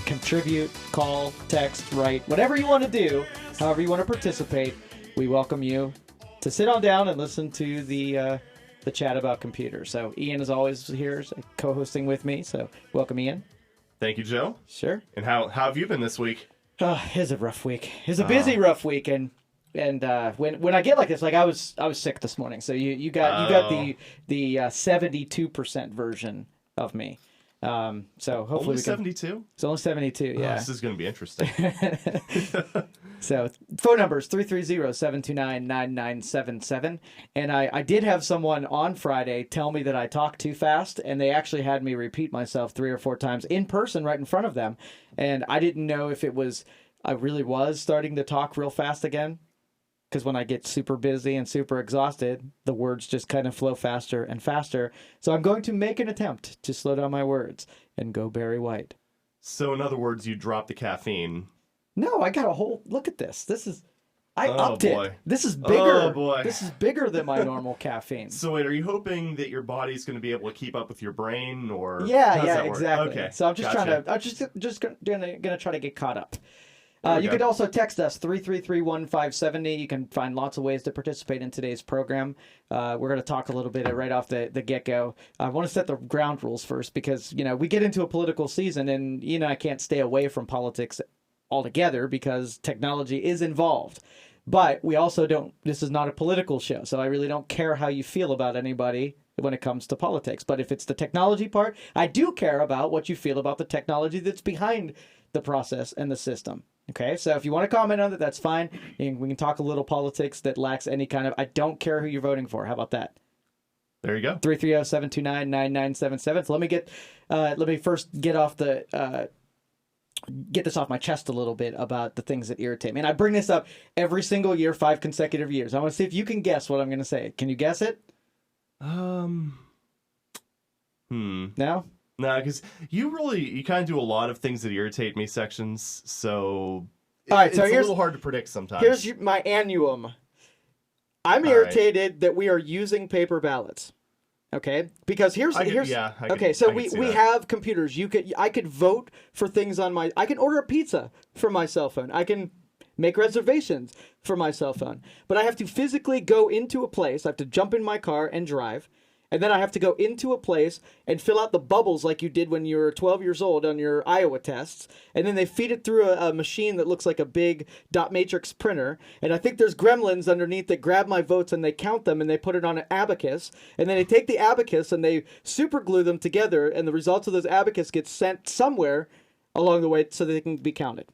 contribute, call, text, write, whatever you want to do, however you want to participate, we welcome you to sit on down and listen to the chat about computers. So Ian is always here co-hosting with me, so welcome Ian. Thank you, Joe. Sure. And how have you been this week? It's a rough week. It's a busy, rough week, and when I get like this, like I was sick this morning, so you got the 72% version of me. So hopefully only we can... 72? It's only 72, yeah. Oh, this is going to be interesting. So phone numbers 330-729-9977. And I did have someone on Friday tell me that I talk too fast, and they actually had me repeat myself 3 or 4 times in person right in front of them. And I didn't know if I really was starting to talk real fast again. Because when I get super busy and super exhausted, the words just kind of flow faster and faster. So I'm going to make an attempt to slow down my words and go Barry White. So in other words, you drop the caffeine. No, I got a whole look at this. I Oh, upped boy. it. This is bigger. Oh, boy. This is bigger than my normal caffeine. So wait, are you hoping that your body's going to be able to keep up with your brain, or Yeah, how's that work? exactly. Okay, So I'm just gotcha. I'm just gonna try to get caught up. There we You go. could also text us 333-1570. You can find lots of ways to participate in today's program. We're going to talk a little bit right off the get-go. I want to set the ground rules first because, we get into a political season and, I can't stay away from politics altogether because technology is involved. But we also this is not a political show, so I really don't care how you feel about anybody when it comes to politics. But if it's the technology part, I do care about what you feel about the technology that's behind the process and the system. Okay, so if you want to comment on it, that's fine. And we can talk a little politics that lacks any kind of, I don't care who you're voting for. How about that? There you go. 330-729-9977. So let me first get this off my chest a little bit about the things that irritate me. And I bring this up every single year, 5 consecutive years. I want to see if you can guess what I'm going to say. Can you guess it? No? No, because you kind of do a lot of things that irritate me sections, so All right, so it's a here's little hard to predict sometimes. Here's my annuum. I'm All irritated that we are using paper ballots. Okay, because here's I can we have computers. I could vote for things on I can order a pizza from my cell phone. I can make reservations for my cell phone. But I have to physically go into a place. I have to jump in my car and drive. And then I have to go into a place and fill out the bubbles like you did when you were 12 years old on your Iowa tests. And then they feed it through a machine that looks like a big dot matrix printer. And I think there's gremlins underneath that grab my votes and they count them and they put it on an abacus. And then they take the abacus and they super glue them together. And the results of those abacus get sent somewhere along the way so they can be counted.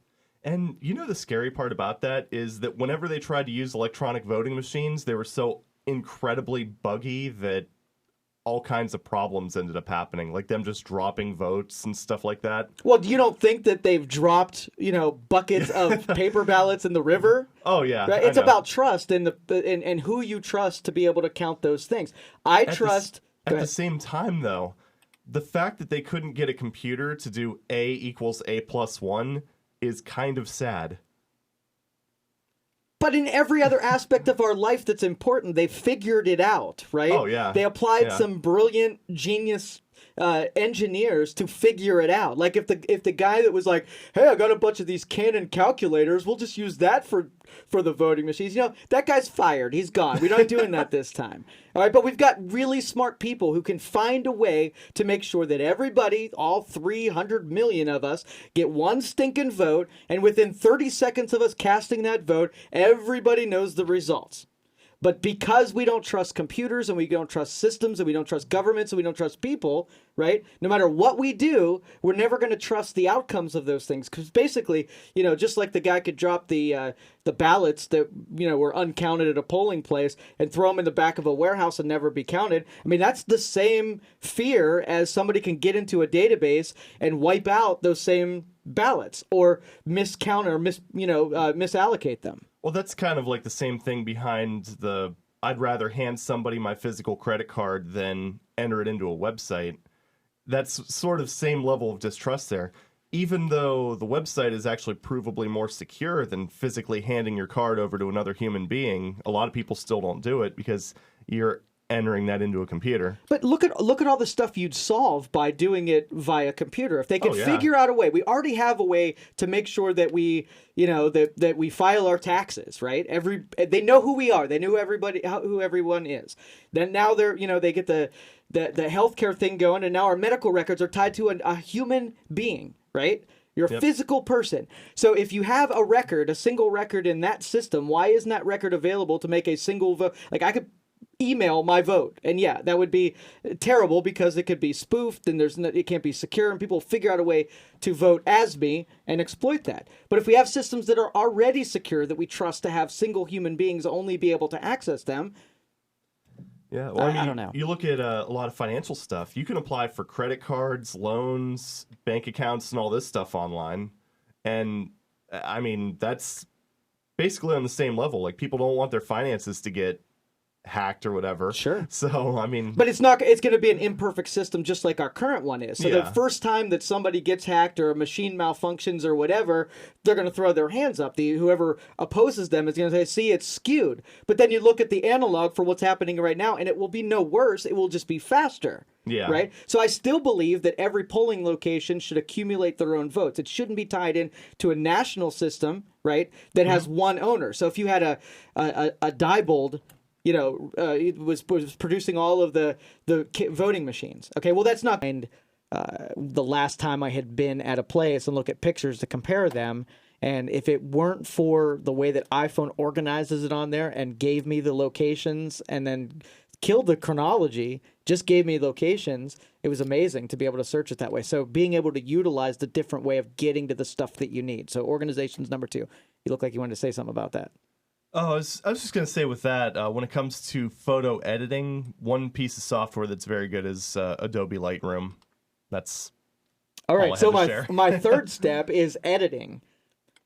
And the scary part about that is that whenever they tried to use electronic voting machines, they were so incredibly buggy that all kinds of problems ended up happening, like them just dropping votes and stuff like that. Well, you don't think that they've dropped, buckets of paper ballots in the river? Oh, yeah. Right? It's about trust and who you trust to be able to count those things. At the same time, though, the fact that they couldn't get a computer to do A equals A plus 1 is kind of sad. But in every other aspect of our life that's important, they figured it out, right? Oh, yeah. They applied Yeah. some brilliant genius engineers to figure it out. Like if the guy that was like, hey, I got a bunch of these Canon calculators, we'll just use that for the voting machines. That guy's fired. He's gone. We're not doing that this time. All right, but we've got really smart people who can find a way to make sure that everybody, all 300 million of us, get one stinking vote, and within 30 seconds of us casting that vote, everybody knows the results. But because we don't trust computers and we don't trust systems and we don't trust governments and we don't trust people, right? No matter what we do, we're never going to trust the outcomes of those things. Because basically, just like the guy could drop the ballots that, were uncounted at a polling place and throw them in the back of a warehouse and never be counted. I mean, that's the same fear as somebody can get into a database and wipe out those same ballots or miscount or misallocate them. Well, that's kind of like the same thing behind I'd rather hand somebody my physical credit card than enter it into a website. That's sort of same level of distrust there. Even though the website is actually provably more secure than physically handing your card over to another human being, a lot of people still don't do it because you're entering that into a computer. But look at all the stuff you'd solve by doing it via computer. If they could figure out a way, we already have a way to make sure that we, that we file our taxes, right? They know who we are. They know who everyone is. Then now they get the healthcare thing going, and now our medical records are tied to a human being, right? You're a physical person. So if you have a single record in that system, why isn't that record available to make a single vote? Like email my vote. And yeah, that would be terrible because it could be spoofed and it can't be secure, and people figure out a way to vote as me and exploit that. But if we have systems that are already secure, that we trust to have single human beings only be able to access them, yeah, well, I don't know. You look at a lot of financial stuff. You can apply for credit cards, loans, bank accounts, and all this stuff online. And, I mean, that's basically on the same level. Like, people don't want their finances to get hacked or whatever. Sure. So, I mean... But it's going to be an imperfect system just like our current one is. So Yeah. the first time that somebody gets hacked or a machine malfunctions or whatever, they're going to throw their hands up. Whoever opposes them is going to say, see, it's skewed. But then you look at the analog for what's happening right now, and it will be no worse. It will just be faster. Yeah. Right? So I still believe that every polling location should accumulate their own votes. It shouldn't be tied in to a national system, right, that has one owner. So if you had a Diebold... it was producing all of the voting machines. Okay, well, that's not... And the last time I had been at a place and look at pictures to compare them, and if it weren't for the way that iPhone organizes it on there and gave me the locations and then killed the chronology, just gave me locations, it was amazing to be able to search it that way. So being able to utilize the different way of getting to the stuff that you need. So organization's number 2. You look like you wanted to say something about that. Oh, I was just going to say with that, when it comes to photo editing, one piece of software that's very good is Adobe Lightroom. That's all right. So my my third step is editing.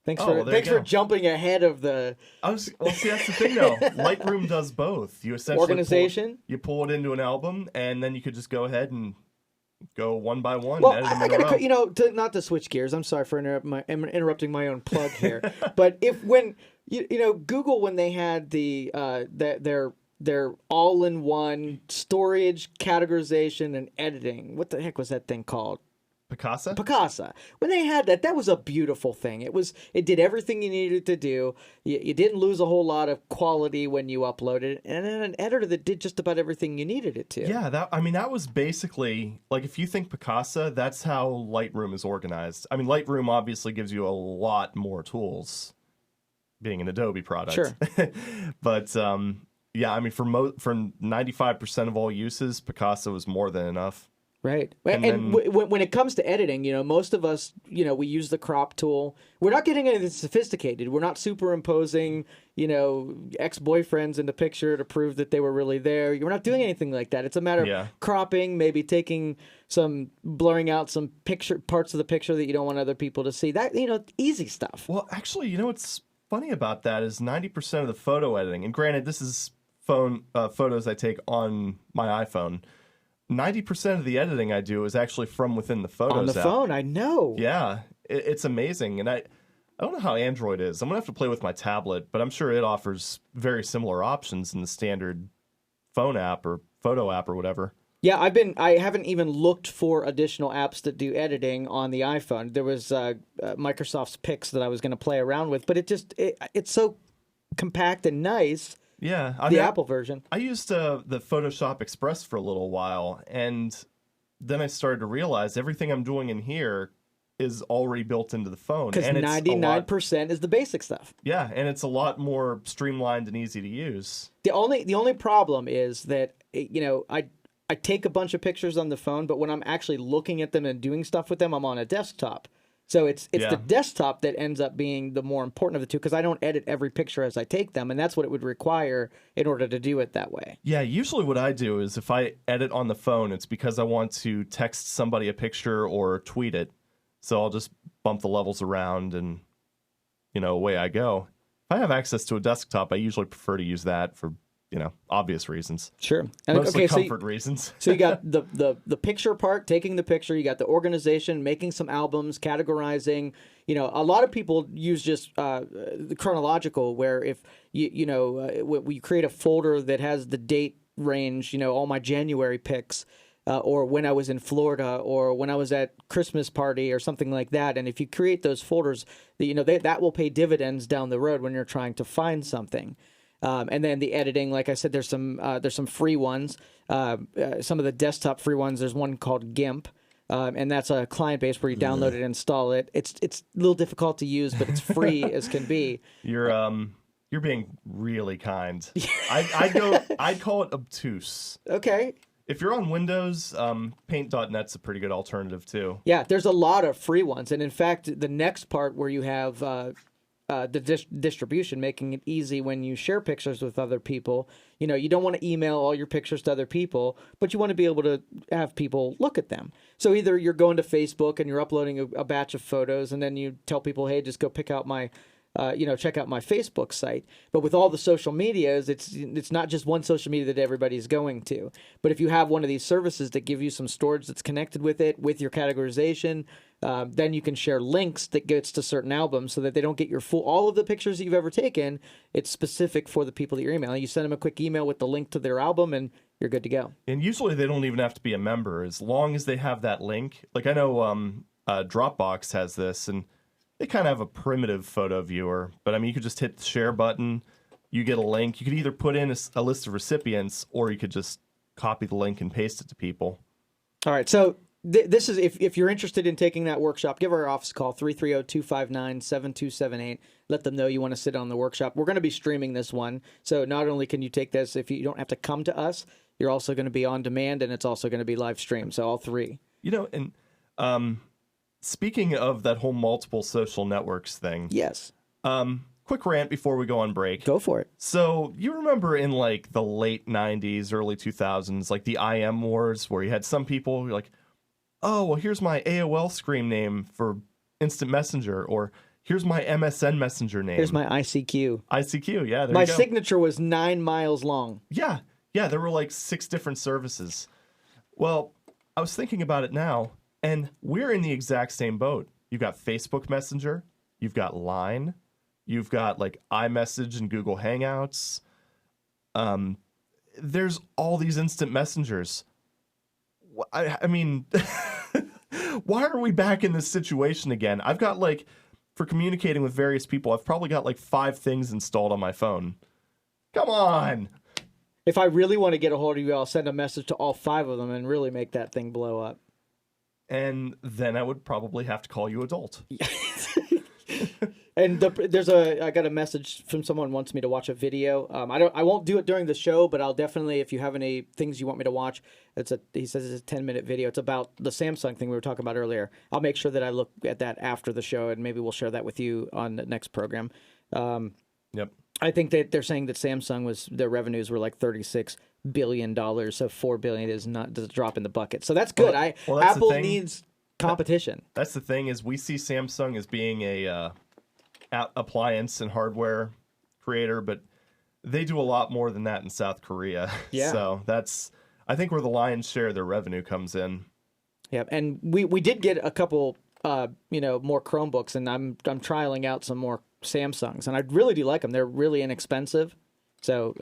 Thanks for jumping ahead of the. See, that's the thing though. Lightroom does both. You essentially organization. You pull it into an album, and then you could just go ahead and go one by one. Well, edit them I in a row. gotta, not to switch gears. I'm sorry for interrupting my own plug here. But when Google, when they had their all-in-one storage, categorization, and editing, what the heck was that thing called? Picasa. When they had that was a beautiful thing. It did everything you needed to do. You didn't lose a whole lot of quality when you uploaded it, and then an editor that did just about everything you needed it to. Yeah, that was basically, like, if you think Picasa, that's how Lightroom is organized. I mean, Lightroom obviously gives you a lot more tools, being an Adobe product. Sure. But yeah, I mean, for 95% of all uses, Picasa was more than enough. Right. And when it comes to editing, most of us, we use the crop tool. We're not getting anything sophisticated. We're not superimposing, ex-boyfriends in the picture to prove that they were really there. We're not doing anything like that. It's a matter of cropping, maybe blurring out some parts of the picture that you don't want other people to see. That, easy stuff. Well, actually, what's funny about that is 90% of the photo editing, and granted, this is photos I take on my iPhone. 90% of the editing I do is actually from within the Photos on the app. phone. I know. Yeah, it's amazing, and I don't know how Android is. I'm gonna have to play with my tablet, but I'm sure it offers very similar options in the standard phone app or photo app or whatever. Yeah, I haven't even looked for additional apps that do editing on the iPhone. There was Microsoft's Pix that I was going to play around with, but it's so compact and nice. Yeah, the Apple version. I used the Photoshop Express for a little while, and then I started to realize everything I'm doing in here is already built into the phone. Because 99% is the basic stuff. Yeah, and it's a lot more streamlined and easy to use. The only problem is that I take a bunch of pictures on the phone, but when I'm actually looking at them and doing stuff with them, I'm on a desktop. So it's the desktop that ends up being the more important of the two, because I don't edit every picture as I take them, and that's what it would require in order to do it that way. Yeah, usually what I do is if I edit on the phone, it's because I want to text somebody a picture or tweet it. So I'll just bump the levels around and, away I go. If I have access to a desktop, I usually prefer to use that for, obvious reasons. Sure. Mostly comfort reasons. So you got the picture part, taking the picture. You got the organization, making some albums, categorizing. A lot of people use just the chronological, where if we create a folder that has the date range, all my January pics, or when I was in Florida, or when I was at Christmas party, or something like that. And if you create those folders, that will pay dividends down the road when you're trying to find something. And then the editing, like I said, there's some free ones. Some of the desktop free ones. There's one called GIMP, and that's a client base where you download it and install it. It's a little difficult to use, but it's free as can be. Your You're being really kind. I'd call it obtuse. Okay. If you're on Windows, Paint.net's a pretty good alternative too. Yeah, there's a lot of free ones, and in fact, the next part where you have the distribution, making it easy when you share pictures with other people. You know, you don't want to email all your pictures to other people, but you want to be able to have people look at them. So either you're going to Facebook and you're uploading a batch of photos, and then you tell people, hey, just go pick out my check out my Facebook site. But with all the social medias, it's not just one social media that everybody's going to. But if you have one of these services that give you some storage that's connected with it, with your categorization, then you can share links that gets to certain albums so that they don't get all of the pictures that you've ever taken. It's specific for the people that you're emailing. You send them a quick email with the link to their album, and you're good to go. And usually they don't even have to be a member as long as they have that link. Like I know Dropbox has this, and they kind of have a primitive photo viewer, but I mean, you could just hit the share button, you get a link. You could either put in a list of recipients, or you could just copy the link and paste it to people. All right, so this is, if you're interested in taking that workshop, give our office a call, 330-259-7278. Let them know you want to sit on the workshop. We're going to be streaming this one, so not only can you take this, if you don't have to come to us, you're also going to be on demand, and it's also going to be live streamed, so all three. You know, and speaking of that whole multiple social networks thing. Yes. Quick rant before we go on break. Go for it. So you remember in like the late 90s, early 2000s, like the IM wars where you had some people who were like, oh, well, here's my AOL screen name for Instant Messenger, or here's my MSN Messenger name. Here's my ICQ. ICQ, yeah. There my you go. signature was 9 miles long. Yeah. Yeah, there were like 6 different services. Well, I was thinking about it now. And we're in the exact same boat. You've got Facebook Messenger, you've got Line, you've got like iMessage and Google Hangouts. There's all these instant messengers. I mean, why are we back in this situation again? I've got like, for communicating with various people, I've probably got like 5 things installed on my phone. Come on. If I really want to get a hold of you, I'll send a message to all 5 of them and really make that thing blow up. And then I would probably have to call you adult. And I got a message from someone who wants me to watch a video. I won't do it during the show, but I'll definitely, if you have any things you want me to watch, he says it's a 10-minute video. It's about the Samsung thing we were talking about earlier. I'll make sure that I look at that after the show, and maybe we'll share that with you on the next program. Yep. I think that they're saying that Samsung their revenues were like $36 billion, so $4 billion is not a drop in the bucket. So that's good. Well, that's Apple needs competition. That's the thing, is we see Samsung as being a appliance and hardware creator, but they do a lot more than that in South Korea. Yeah. So that's, I think, where the lion's share of their revenue comes in. Yeah, and we did get a couple more Chromebooks, and I'm trialing out some more Samsungs, and I really do like them. They're really inexpensive. So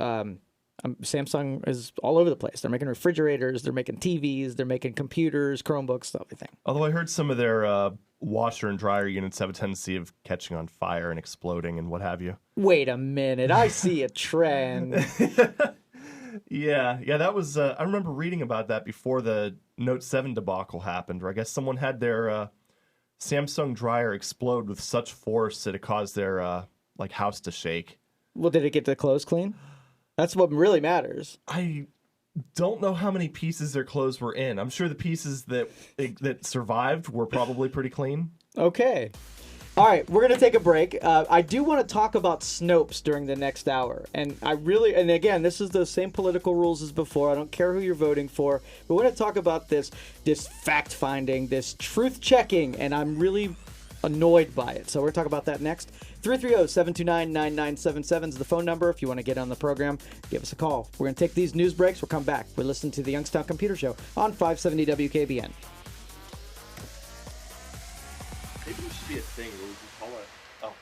Samsung is all over the place. They're making refrigerators, they're making TVs, they're making computers, Chromebooks, everything. Although I heard some of their washer and dryer units have a tendency of catching on fire and exploding and what have you. Wait a minute, I see a trend. Yeah, that was, I remember reading about that before the Note 7 debacle happened, where I guess someone had their Samsung dryer explode with such force that it caused their house to shake. Well, did it get the clothes clean? That's what really matters. I don't know how many pieces their clothes were in. I'm sure the pieces that survived were probably pretty clean. Okay. All right, we're going to take a break. I do want to talk about Snopes during the next hour. And again, this is the same political rules as before. I don't care who you're voting for. But we're going to talk about this fact-finding, this truth-checking, and I'm really annoyed by it. So we're going to talk about that next. 330-729-9977 is the phone number. If you want to get on the program, give us a call. We're going to take these news breaks. We'll come back. We're listening to the Youngstown Computer Show on 570 WKBN. Maybe it should be a thing where we can call it. Oh.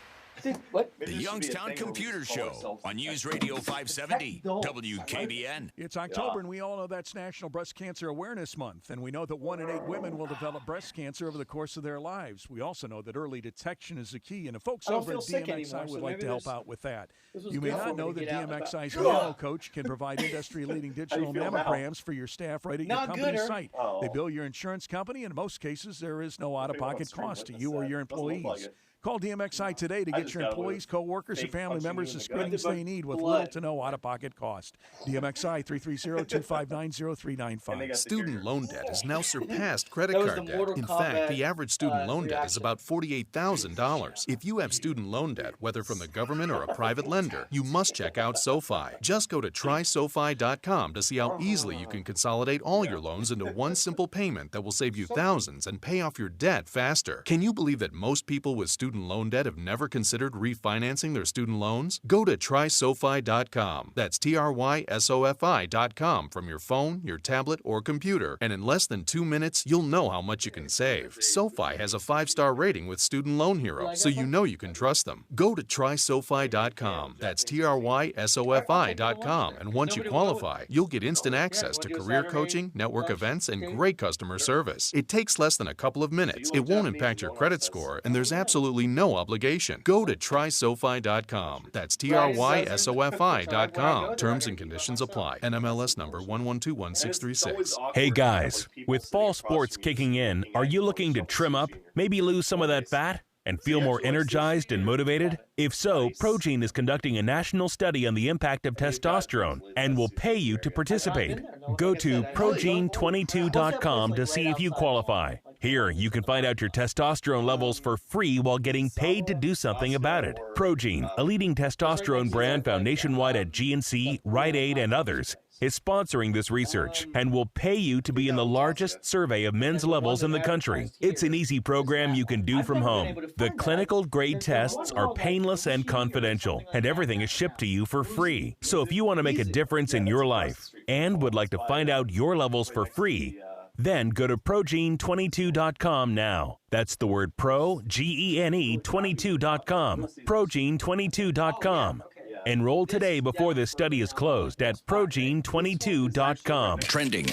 What? The Youngstown Computer Show on News Radio 570 WKBN. It's October, and we all know that's National Breast Cancer Awareness Month, and we know that 1 in 8 women will develop breast cancer over the course of their lives. We also know that early detection is the key, and the folks over at DMXI would like to help out with that. You may not know that DMXI's Mammo Coach can provide industry-leading digital mammograms for your staff right at your company's site. They bill your insurance company, and in most cases, there is no out-of-pocket cost to you or your employees. Call DMXI today to get your employees, co-workers, and family members the screenings they need with little to no out-of-pocket cost. DMXI 330-259-0395. Student loan debt has now surpassed credit card debt. In fact, the average student loan debt is about $48,000. If you have student loan debt, whether from the government or a private lender, you must check out SoFi. Just go to trysofi.com to see how easily you can consolidate all your loans into one simple payment that will save you thousands and pay off your debt faster. Can you believe that most people with student loan debt have never considered refinancing their student loans? Go to trysofi.com. That's trysofi.com from your phone, your tablet, or computer, and in less than 2 minutes, you'll know how much you can save. SoFi has a 5-star rating with Student Loan Hero, so you know you can trust them. Go to trysofi.com. That's trysofi.com, and once you qualify, you'll get instant access to career coaching, network events, and great customer service. It takes less than a couple of minutes. It won't impact your credit score, and there's absolutely no obligation. Go to trysofi.com. That's trysofi.com. Terms and conditions apply. NMLS number 1121636. Hey guys, with fall sports kicking in, are you looking to trim up, maybe lose some of that fat, and feel more energized and motivated? If so, Progene is conducting a national study on the impact of testosterone and will pay you to participate. Go to progene22.com to see if you qualify. Here, you can find out your testosterone levels for free while getting paid to do something about it. Progene, a leading testosterone brand found nationwide at GNC, Rite Aid, and others, is sponsoring this research and will pay you to be in the largest survey of men's levels in the country. It's an easy program you can do from home. The clinical grade tests are painless and confidential, and everything is shipped to you for free. So if you want to make a difference in your life and would like to find out your levels for free, then go to progene22.com now. That's the word pro, G-E-N-E, 22.com. Progene22.com. Enroll today before this study is closed at progene22.com. Trending.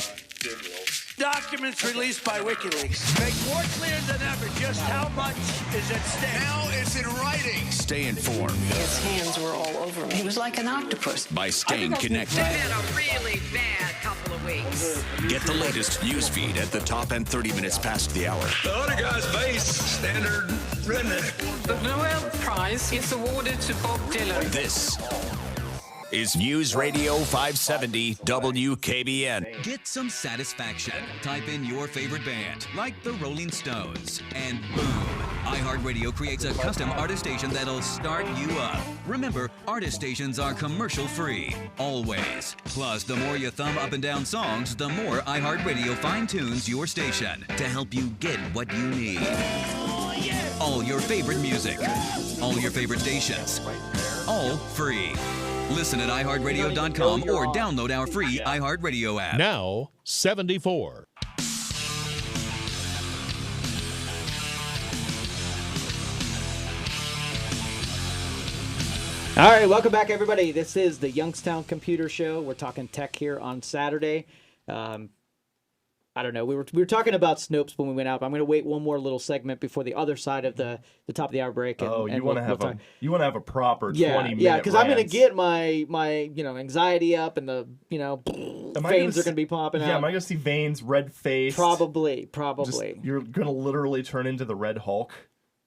Documents released by WikiLeaks make more clear than ever just how much is at stake. Now it's in writing. Stay informed. His hands were all over me. He was like an octopus. By staying connected. It's been a really bad couple of weeks. Get the latest news feed at the top and 30 minutes past the hour. The other guy's face, standard redneck. The Nobel Prize is awarded to Bob Dylan. This is News Radio 570 WKBN. Get some satisfaction. Type in your favorite band, like the Rolling Stones, and boom. iHeartRadio creates a custom artist station that'll start you up. Remember, artist stations are commercial free, always. Plus, the more you thumb up and down songs, the more iHeartRadio fine-tunes your station to help you get what you need. All your favorite music, all your favorite stations, all free. Listen at iHeartRadio.com or download our free iHeartRadio app. Now, 74. All right, welcome back, everybody. This is the Youngstown Computer Show. We're talking tech here on Saturday. I don't know. We were talking about Snopes when we went out. But I'm going to wait one more little segment before the other side of the top of the hour break. And, you want to have a proper 20-minute yeah, because I'm going to get my anxiety up and the veins are going to be popping out. Yeah, am I going to see veins, red face? Probably. You're going to literally turn into the Red Hulk.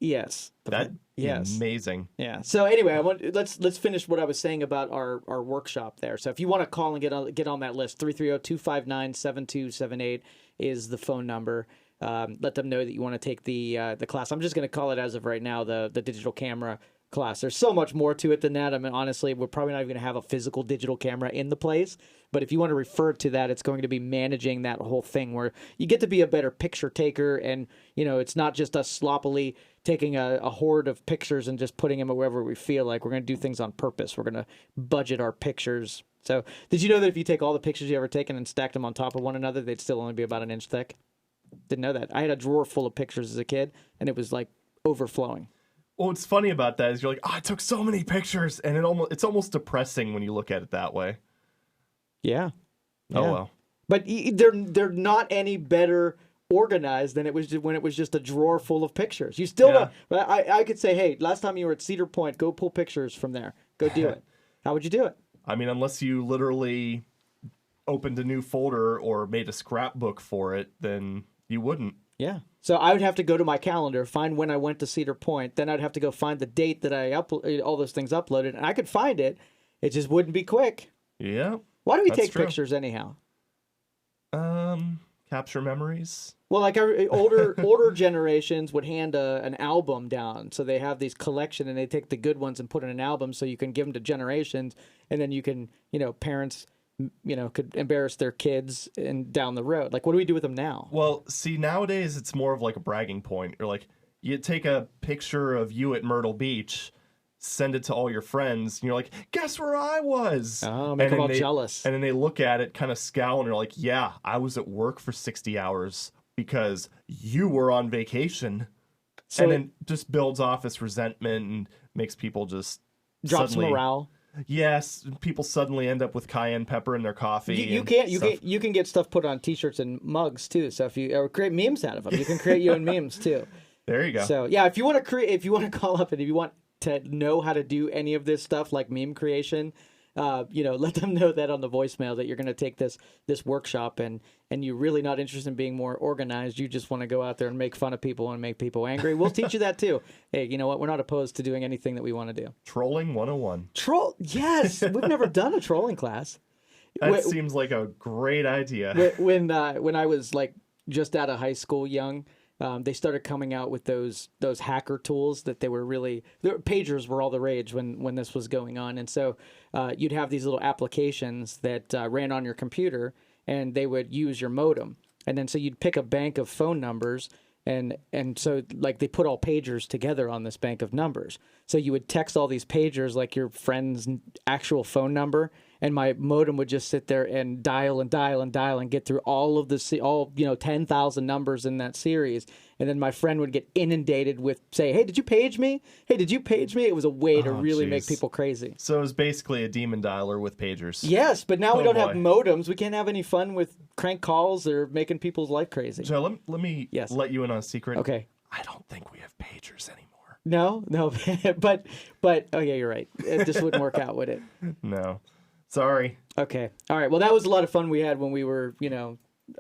Yes. That'd be amazing. Yeah. So anyway, let's finish what I was saying about our workshop there. So if you want to call and get on that list, 330-259-7278 is the phone number. Let them know that you want to take the class. I'm just going to call it as of right now the digital camera class. There's so much more to it than that. I mean, honestly, we're probably not even going to have a physical digital camera in the place. But if you want to refer to that, it's going to be managing that whole thing where you get to be a better picture taker. And, it's not just us sloppily taking a horde of pictures and just putting them wherever we feel like. We're going to do things on purpose. We're going to budget our pictures. So did you know that if you take all the pictures you ever taken and stacked them on top of one another, they'd still only be about an inch thick? Didn't know that. I had a drawer full of pictures as a kid, and it was like overflowing. Well, what's funny about that is you're like, I took so many pictures, and it's almost depressing when you look at it that way. Yeah. Oh, well. But they're not any better organized than it was when it was just a drawer full of pictures. You still don't. I could say, hey, last time you were at Cedar Point, go pull pictures from there. Go do it. How would you do it? I mean, unless you literally opened a new folder or made a scrapbook for it, then you wouldn't. Yeah. So I would have to go to my calendar, find when I went to Cedar Point. Then I'd have to go find the date that I all those things uploaded. And I could find it. It just wouldn't be quick. Yeah. Why do we take pictures anyhow? Capture memories. Well, like our older generations would hand an album down. So they have these collection and they take the good ones and put in an album so you can give them to generations. And then you can, parents, could embarrass their kids and down the road. Like, what do we do with them now? Well, see, nowadays it's more of like a bragging point. You're like, you take a picture of you at Myrtle Beach, send it to all your friends, and you're like, guess where I was? Oh, make them all jealous. And then they look at it, kind of scowl, and they're like, yeah, I was at work for 60 hours because you were on vacation. So and then just builds off this resentment and makes people just drops morale. Yes, people suddenly end up with cayenne pepper in their coffee. You can get stuff put on T-shirts and mugs too. So if you create memes out of them, you can create your own memes too. There you go. So yeah, if you want to call up and if you want to know how to do any of this stuff like meme creation, let them know that on the voicemail that you're going to take this workshop and you're really not interested in being more organized. You just want to go out there and make fun of people and make people angry. We'll teach you that too. Hey, you know what? We're not opposed to doing anything that we want to do. Trolling 101. Yes, we've never done a trolling class. That seems like a great idea. When I was like just out of high school, young. They started coming out with those hacker tools that pagers were all the rage when this was going on. And so you'd have these little applications that ran on your computer and they would use your modem. And then so you'd pick a bank of phone numbers and so like they put all pagers together on this bank of numbers. So you would text all these pagers like your friend's actual phone number. And my modem would just sit there and dial and dial and dial and get through all of 10,000 numbers in that series. And then my friend would get inundated with say, hey, did you page me? Hey, did you page me? It was a way to really make people crazy. So it was basically a demon dialer with pagers. Yes, but now we don't have modems. We can't have any fun with crank calls or making people's life crazy. Joe, let me let you in on a secret. Okay. I don't think we have pagers anymore. No, but oh yeah, you're right. It just wouldn't work out, would it? No. Sorry. Okay. All right. Well, that was a lot of fun we had when we were,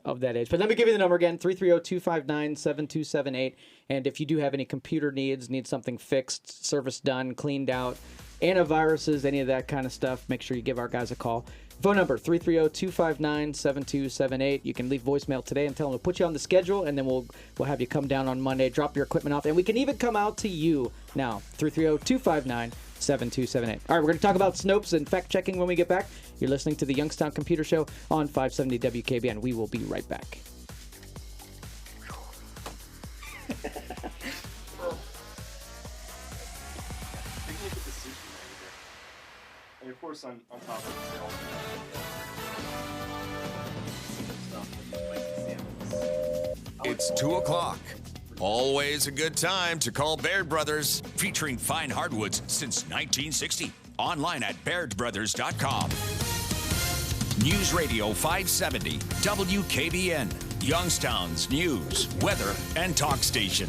of that age. But let me give you the number again, 330-259-7278. And if you do have any computer needs, need something fixed, service done, cleaned out, antiviruses, any of that kind of stuff, make sure you give our guys a call. Phone number, 330-259-7278. You can leave voicemail today and tell them to put you on the schedule, and then we'll have you come down on Monday, drop your equipment off, and we can even come out to you now, 330-259-7278. All right, we're going to talk about Snopes and fact-checking when we get back. You're listening to the Youngstown Computer Show on 570 WKBN. We will be right back. And of course, on top of the It's 2 o'clock. Always a good time to call Baird Brothers, featuring fine hardwoods since 1960. Online at BairdBrothers.com. News Radio 570, WKBN, Youngstown's news, weather, and talk station.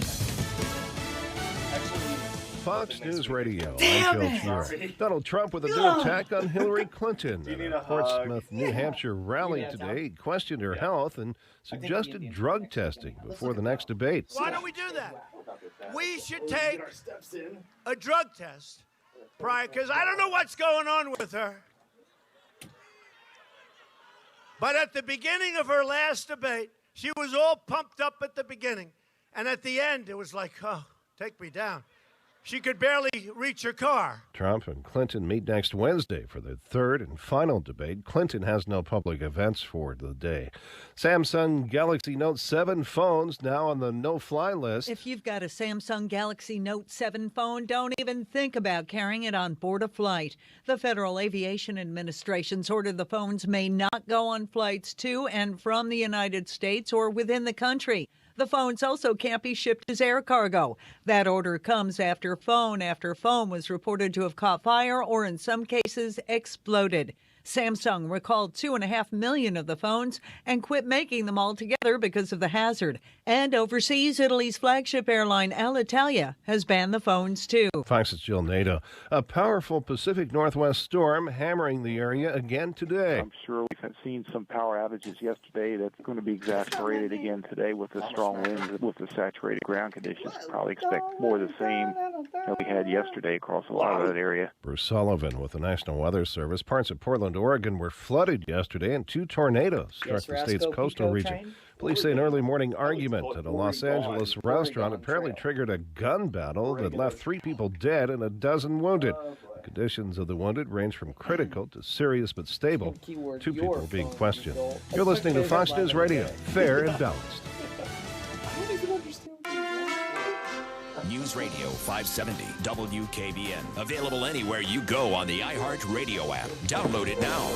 Fox News Radio. I'm Joe Shearer. Donald Trump with a new attack on Hillary Clinton. At a Portsmouth, New Hampshire rally today, he questioned her health and suggested drug testing before the next debate. Why don't we do that? We should take a drug test prior, because I don't know what's going on with her. But at the beginning of her last debate, she was all pumped up at the beginning. And at the end, it was like, oh, take me down. She could barely reach her car. Trump and Clinton meet next Wednesday for the third and final debate. Clinton has no public events for the day. Samsung Galaxy Note 7 phones now on the no-fly list. If you've got a Samsung Galaxy Note 7 phone, don't even think about carrying it on board a flight. The Federal Aviation Administration's ordered the phones may not go on flights to and from the United States or within the country. The phones also can't be shipped as air cargo. That order comes after phone was reported to have caught fire or in some cases exploded. Samsung recalled 2.5 million of the phones and quit making them altogether because of the hazard. And overseas, Italy's flagship airline Alitalia has banned the phones too. Fox's Jill Nato. A powerful Pacific Northwest storm hammering the area again today. I'm sure we've seen some power outages yesterday. That's going to be exacerbated again today with the strong winds, with the saturated ground conditions. Probably expect more of the same that we had yesterday across a lot of that area. Bruce Sullivan with the National Weather Service. Parts of Portland, Oregon were flooded yesterday, and 2 tornadoes struck the state's coastal region. Police say an early morning argument at a Los Angeles restaurant apparently triggered a gun battle that left 3 people dead and a dozen wounded. The conditions of the wounded range from critical to serious but stable. 2 people are being questioned. You're listening to Fox News Radio, fair and balanced. News Radio 570 WKBN. Available anywhere you go on the iHeartRadio app. Download it now.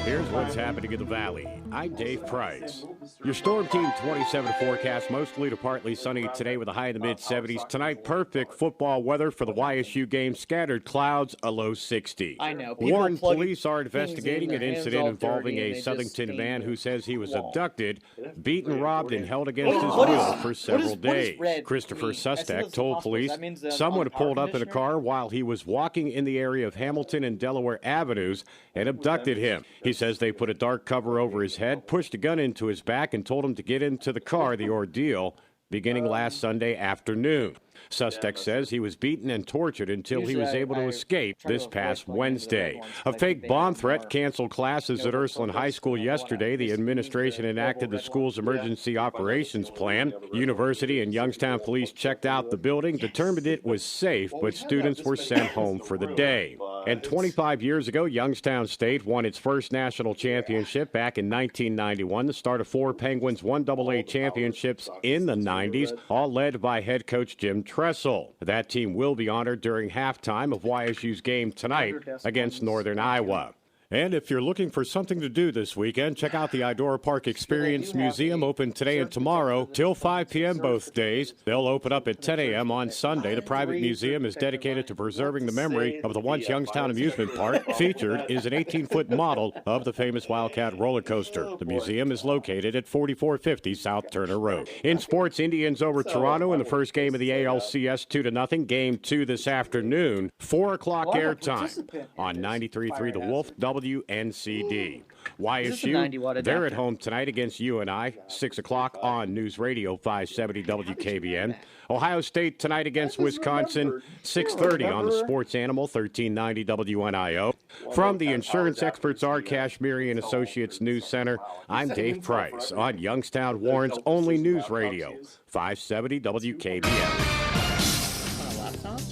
Here's what's happening in the Valley. I'm Dave Price. Your Storm Team 27 forecast, mostly to partly sunny today with a high in the mid-70s. Tonight, perfect football weather for the YSU game. Scattered clouds, a low 60. I know. Warren police are investigating an incident involving a Southington man who says he was abducted, beaten, robbed, and held against his will for several days. Christopher Sustek told police someone pulled up in a car while he was walking in the area of Hamilton and Delaware Avenues and abducted him. He says they put a dark cover over his head, pushed a gun into his back, and told him to get into the car. The ordeal beginning last Sunday afternoon. Sustek says he was beaten and tortured until he was able to escape this past Wednesday. A fake bomb threat canceled classes at Ursuline High School yesterday. The administration enacted the school's emergency operations plan. University and Youngstown police checked out the building, determined it was safe, but students were sent home for the day. And 25 years ago, Youngstown State won its first national championship back in 1991, the start of 4 Penguins 1AA championships in the 90s, all led by head coach Jim Tressel. That team will be honored during halftime of YSU's game tonight against Northern Iowa. And if you're looking for something to do this weekend, check out the Idora Park Experience Museum, open today and tomorrow till 5 p.m. both days. They'll open up at 10 a.m. on Sunday. The private museum is dedicated to preserving the memory of the once Youngstown amusement park. Featured is an 18-foot model of the famous Wildcat roller coaster. The museum is located at 4450 South Turner Road. In sports, Indians over Toronto in the first game of the ALCS 2-0. Game 2 this afternoon, 4 o'clock airtime on 93.3 The Wolf, WNCD. YSU, they're at home tonight against UNI, 6 o'clock on News Radio 570 WKBN. Ohio State tonight against Wisconsin, 6:30 on the Sports Animal, 1390 WNIO. From the insurance experts R. Kashmiri and Associates News Center, I'm Dave Price on Youngstown Warren's only news radio, 570 WKBN.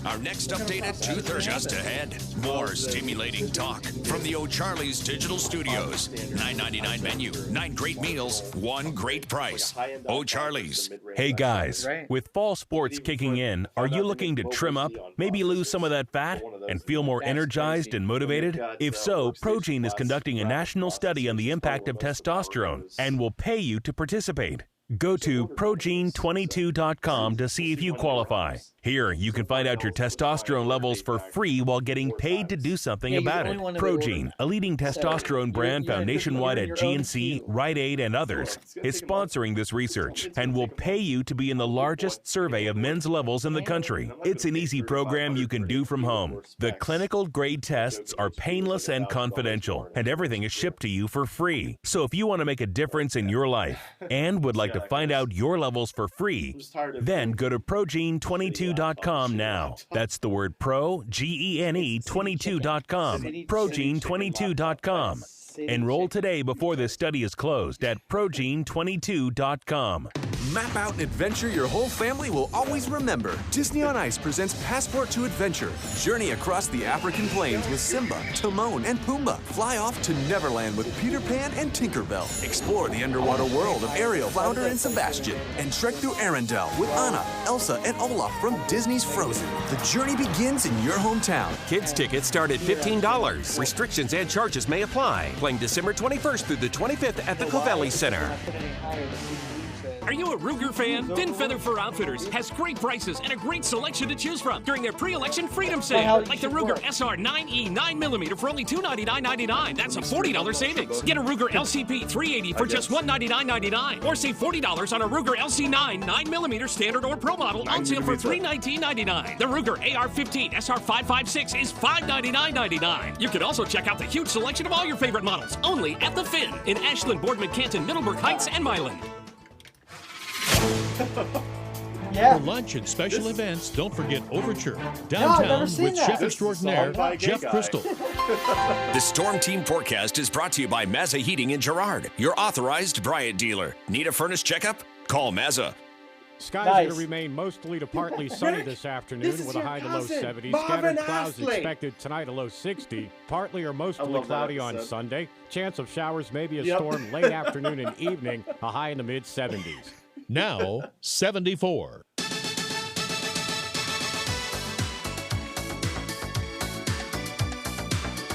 Our next update at 2:30. Just ahead, more stimulating talk from the O'Charley's Digital Studios. $9.99 menu, 9 great meals, 1 great price. O'Charley's. Hey guys, with fall sports kicking in, are you looking to trim up, maybe lose some of that fat, and feel more energized and motivated? If so, Progene is conducting a national study on the impact of testosterone and will pay you to participate. Go to Progene22.com to see if you qualify. Here, you can find out your testosterone levels for free while getting paid to do something about it. Progene, a leading testosterone brand found nationwide at GNC, Rite Aid, and others, is sponsoring this research and will pay you to be in the largest survey of men's levels in the country. It's an easy program you can do from home. The clinical grade tests are painless and confidential, and everything is shipped to you for free. So if you want to make a difference in your life and would like to find out your levels for free, then go to Progene22.com now. That's the word pro, G-E-N-E, 22.com. Progene22.com. Enroll today before this study is closed at Progene22.com. Map out an adventure your whole family will always remember. Disney on Ice presents Passport to Adventure. Journey across the African plains with Simba, Timon, and Pumbaa. Fly off to Neverland with Peter Pan and Tinkerbell. Explore the underwater world of Ariel, Flounder, and Sebastian. And trek through Arendelle with Anna, Elsa, and Olaf from Disney's Frozen. The journey begins in your hometown. Kids tickets start at $15. Restrictions and charges may apply. Playing December 21st through the 25th at the Covelli Center. Are you a Ruger fan? Thin Feather Fur Outfitters has great prices and a great selection to choose from during their pre-election Freedom Sale. Like the Ruger SR 9E 9mm for only $299.99. That's a $40 savings. Get a Ruger LCP 380 for just $199.99. Or save $40 on a Ruger LC9 9mm standard or pro model on sale for $319.99. The Ruger AR-15 SR 556 is $599.99. You can also check out the huge selection of all your favorite models only at the Finn in Ashland, Boardman, Canton, Middleburg Heights, and Milan. For lunch and special events, don't forget Overture, downtown with Chef Extraordinaire Jeff Crystal. The Storm Team forecast is brought to you by Mazza Heating in Girard, your authorized Bryant dealer. Need a furnace checkup? Call Mazza. Skies are going to remain mostly to partly sunny this afternoon with a high to low 70s. Scattered clouds expected tonight, a low 60. Partly or mostly cloudy on Sunday. Chance of showers, maybe a storm late afternoon and evening, a high in the mid 70s. Now, 74.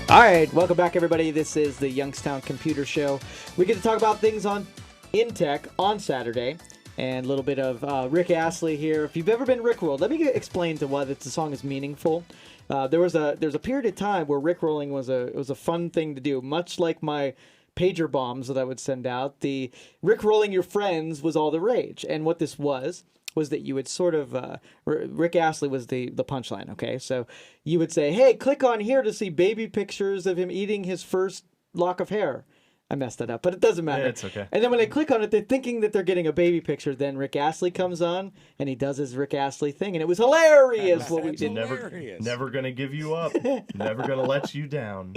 All right, welcome back, everybody. This is the Youngstown Computer Show. We get to talk about things in tech on Saturday. And a little bit of Rick Astley here. If you've ever been Rickrolled, let me explain to why the song is meaningful. There's a period of time where Rickrolling was a fun thing to do, much like my pager bombs that I would send out. The Rickrolling your friends was all the rage, and what this was that you would sort of Rick Astley was the punchline. Okay, so you would say, "Hey, click on here to see baby pictures of him eating his first lock of hair." I messed that up, but it doesn't matter. Yeah, it's okay. And then when they click on it, they're thinking that they're getting a baby picture. Then Rick Astley comes on, and he does his Rick Astley thing, and it was hilarious what we did. Never gonna give you up. Never gonna let you down.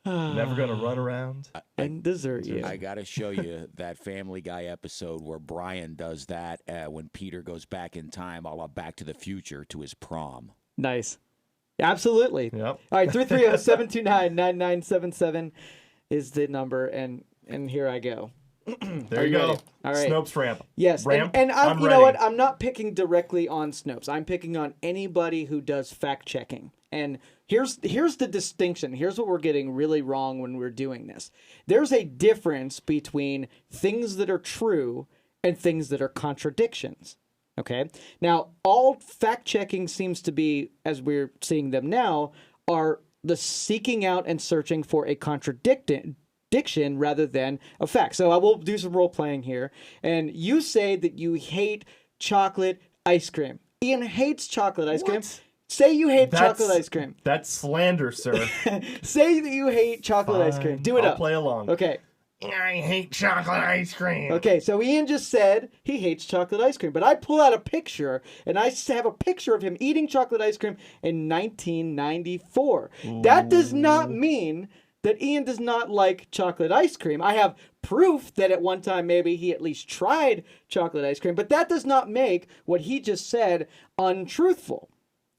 Never gonna run around and desert you. I gotta show you that Family Guy episode where Brian does that when Peter goes back in time, a la Back to the Future, to his prom. Nice. Absolutely. Yep. All right, 330-729-9977 is the number, and here I go. There you go. Ready? All right. Snopes ramp. Yes, Ramp. and I'm you ready. know what? I'm not picking directly on Snopes. I'm picking on anybody who does fact checking. And here's the distinction. Here's what we're getting really wrong when we're doing this. There's a difference between things that are true and things that are contradictions. Okay? Now, all fact checking seems to be, as we're seeing them now, are the seeking out and searching for a contradiction rather than a fact. So I will do some role playing here. And you say that you hate chocolate ice cream. Ian hates chocolate ice cream. Say you hate chocolate ice cream. That's slander, sir. Say that you hate chocolate ice cream. Do it I'll up. play along. Okay. I hate chocolate ice cream. Okay, so Ian just said he hates chocolate ice cream, but I pull out a picture, and I have a picture of him eating chocolate ice cream in 1994. Ooh. That does not mean that Ian does not like chocolate ice cream. I have proof that at one time maybe he at least tried chocolate ice cream, but that does not make what he just said untruthful.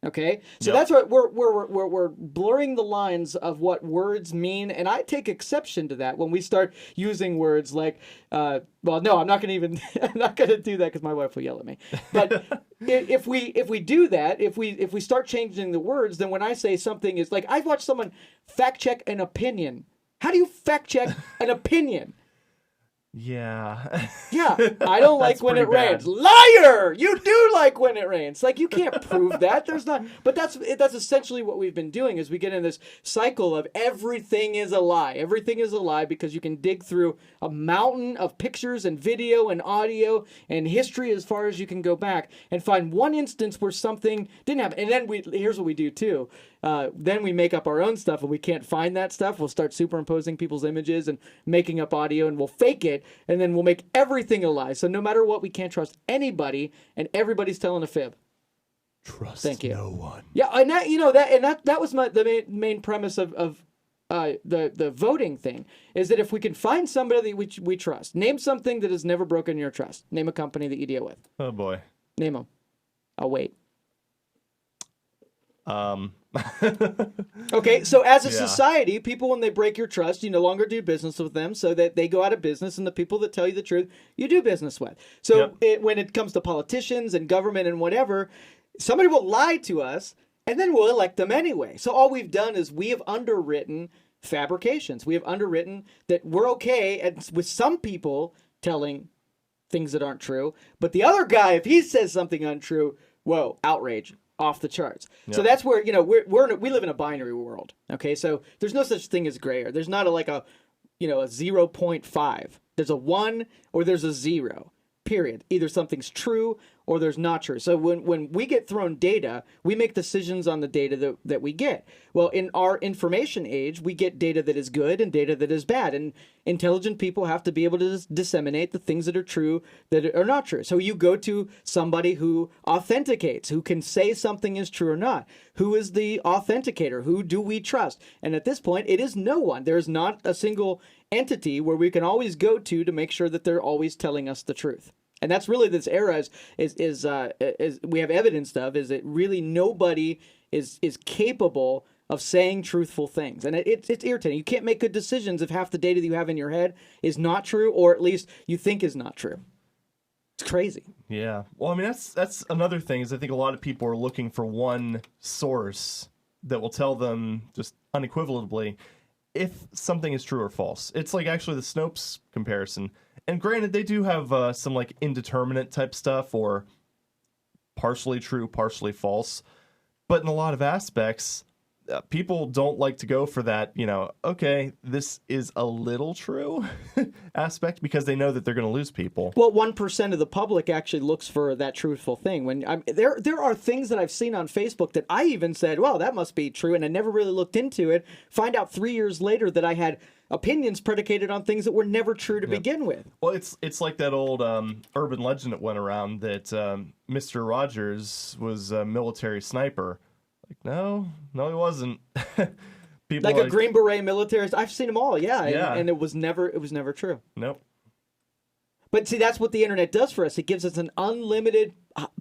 Okay, so that's what we're blurring the lines of what words mean, and I take exception to that when we start using words like, well, no, I'm not going to do that because my wife will yell at me. But if we do that, if we start changing the words, then when I say something is like, I've watched someone fact check an opinion. How do you fact check an opinion? Yeah. Yeah, I don't like when it rains. Liar! You do like when it rains. Like, you can't prove that. There's not. But that's essentially what we've been doing is we get in this cycle of everything is a lie. Everything is a lie because you can dig through a mountain of pictures and video and audio and history as far as you can go back and find one instance where something didn't happen. And then here's what we do too. Then we make up our own stuff and we can't find that stuff. We'll start superimposing people's images and making up audio and we'll fake it and then we'll make everything a lie. So no matter what, we can't trust anybody and everybody's telling a fib. Thank you. No one. Yeah, and that was the main premise of the voting thing is that if we can find somebody that we trust, name something that has never broken your trust. Name a company that you deal with. Oh boy. Name them. I'll wait. Okay, so as a society, people, when they break your trust, you no longer do business with them, so that they go out of business, and the people that tell you the truth, you do business with. So when it comes to politicians and government and whatever, somebody will lie to us, and then we'll elect them anyway. So all we've done is we have underwritten fabrications. We have underwritten that we're okay with some people telling things that aren't true. But the other guy, if he says something untrue, whoa, outrage, off the charts. Yep. So that's where, we live in a binary world. Okay, so there's no such thing as gray area. There's not a 0.5. There's a 1 or there's a 0. Period. Either something's true or there's not true. So when we get thrown data, we make decisions on the data that we get. Well, in our information age, we get data that is good and data that is bad. And intelligent people have to be able to disseminate the things that are true that are not true. So you go to somebody who authenticates, who can say something is true or not. Who is the authenticator? Who do we trust? And at this point, it is no one. There is not a single entity where we can always go to make sure that they're always telling us the truth. And that's really this era is we have evidence of, is that really nobody is capable of saying truthful things. And it's irritating. You can't make good decisions if half the data that you have in your head is not true, or at least you think is not true. It's crazy. Yeah. Well, I mean, that's another thing, is I think a lot of people are looking for one source that will tell them just unequivocally if something is true or false. It's like actually the Snopes comparison. And granted, they do have some like indeterminate type stuff, or partially true, partially false. But in a lot of aspects, people don't like to go for that, okay, this is a little true aspect, because they know that they're going to lose people. Well, 1% of the public actually looks for that truthful thing. When there are things that I've seen on Facebook that I even said, well, that must be true, and I never really looked into it. Find out 3 years later that I had opinions predicated on things that were never true to begin with. Well, it's like that old urban legend that went around that Mr. Rogers was a military sniper. Like, no, he wasn't. People like a Green Beret military. I've seen them all, yeah. And it was never true. Nope. But see, that's what the internet does for us. It gives us an unlimited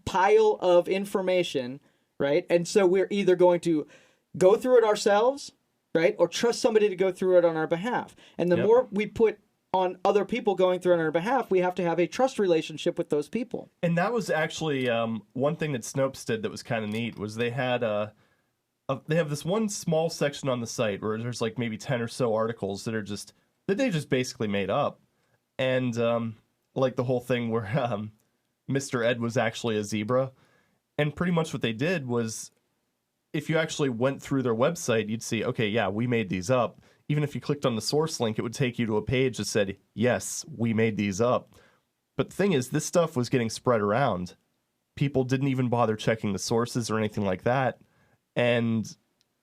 pile of information, right? And so we're either going to go through it ourselves, right, or trust somebody to go through it on our behalf. And the more we put on other people going through on our behalf, we have to have a trust relationship with those people. And that was actually one thing that Snopes did that was kind of neat, was they had they have this one small section on the site where there's like maybe 10 or so articles that they just basically made up. And like the whole thing where Mr. Ed was actually a zebra. And pretty much what they did was, if you actually went through their website, you'd see, okay, yeah, we made these up. Even if you clicked on the source link, it would take you to a page that said, yes, we made these up. But the thing is, this stuff was getting spread around. People didn't even bother checking the sources or anything like that. And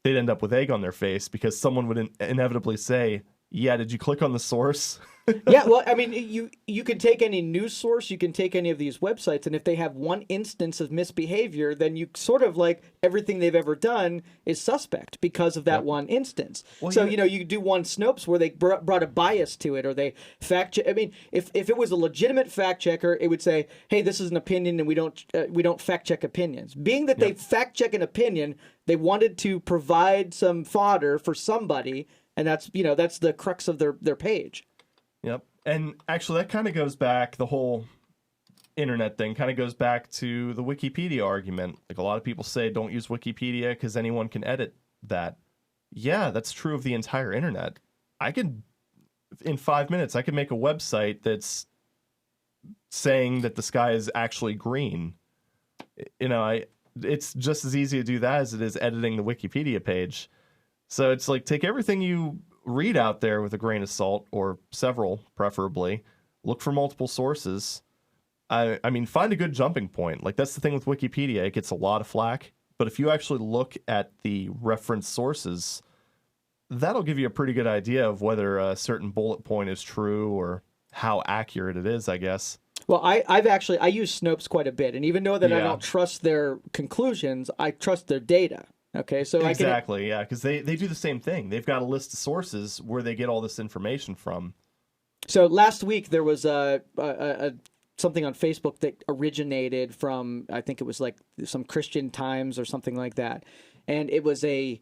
they'd end up with egg on their face because someone would inevitably say, yeah, did you click on the source? Yeah, well, I mean, you can take any news source, you can take any of these websites, and if they have one instance of misbehavior, then you sort of like everything they've ever done is suspect because of that one instance. Well, so, you do one Snopes where they brought a bias to it, or they fact check. I mean, if it was a legitimate fact checker, it would say, hey, this is an opinion and we don't fact check opinions. Being that they fact check an opinion, they wanted to provide some fodder for somebody, and that's the crux of their page. Yep. And actually, that kind of goes back, the whole internet thing kind of goes back to the Wikipedia argument. Like, a lot of people say don't use Wikipedia because anyone can edit that. Yeah, that's true of the entire internet. In 5 minutes, I could make a website that's saying that the sky is actually green. It's just as easy to do that as it is editing the Wikipedia page. So it's like, take everything you read out there with a grain of salt, or several, preferably. Look for multiple sources. I mean, find a good jumping point. Like, that's the thing with Wikipedia. It gets a lot of flack. But if you actually look at the reference sources, that'll give you a pretty good idea of whether a certain bullet point is true or how accurate it is, I guess. Well, I use Snopes quite a bit. And even though that I don't trust their conclusions, I trust their data. Okay, so exactly, yeah, because they do the same thing. They've got a list of sources where they get all this information from. So last week there was something on Facebook that originated from, I think it was like some Christian Times or something like that, and it was a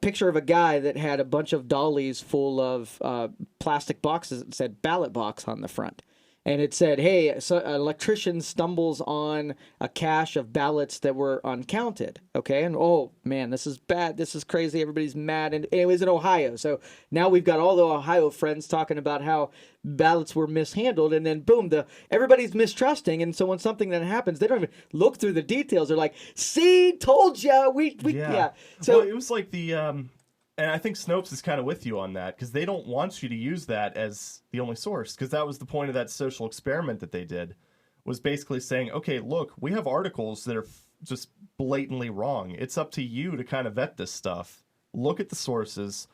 picture of a guy that had a bunch of dollies full of plastic boxes that said ballot box on the front. and it said, hey, so an electrician stumbles on a cache of ballots that were uncounted. Okay, and oh man, this is bad. This is crazy. Everybody's mad, and it was in Ohio. So now we've got all the Ohio friends talking about how ballots were mishandled, and then boom, everybody's mistrusting, and so when something then happens, they don't even look through the details. They're like, "See, told ya." Yeah. So well, it was like the and I think Snopes is kind of with you on that, because they don't want you to use that as the only source, because that was the point of that social experiment that they did, was basically saying, okay, look, we have articles that are just blatantly wrong. It's up to you to kind of vet this stuff. Look at the sources,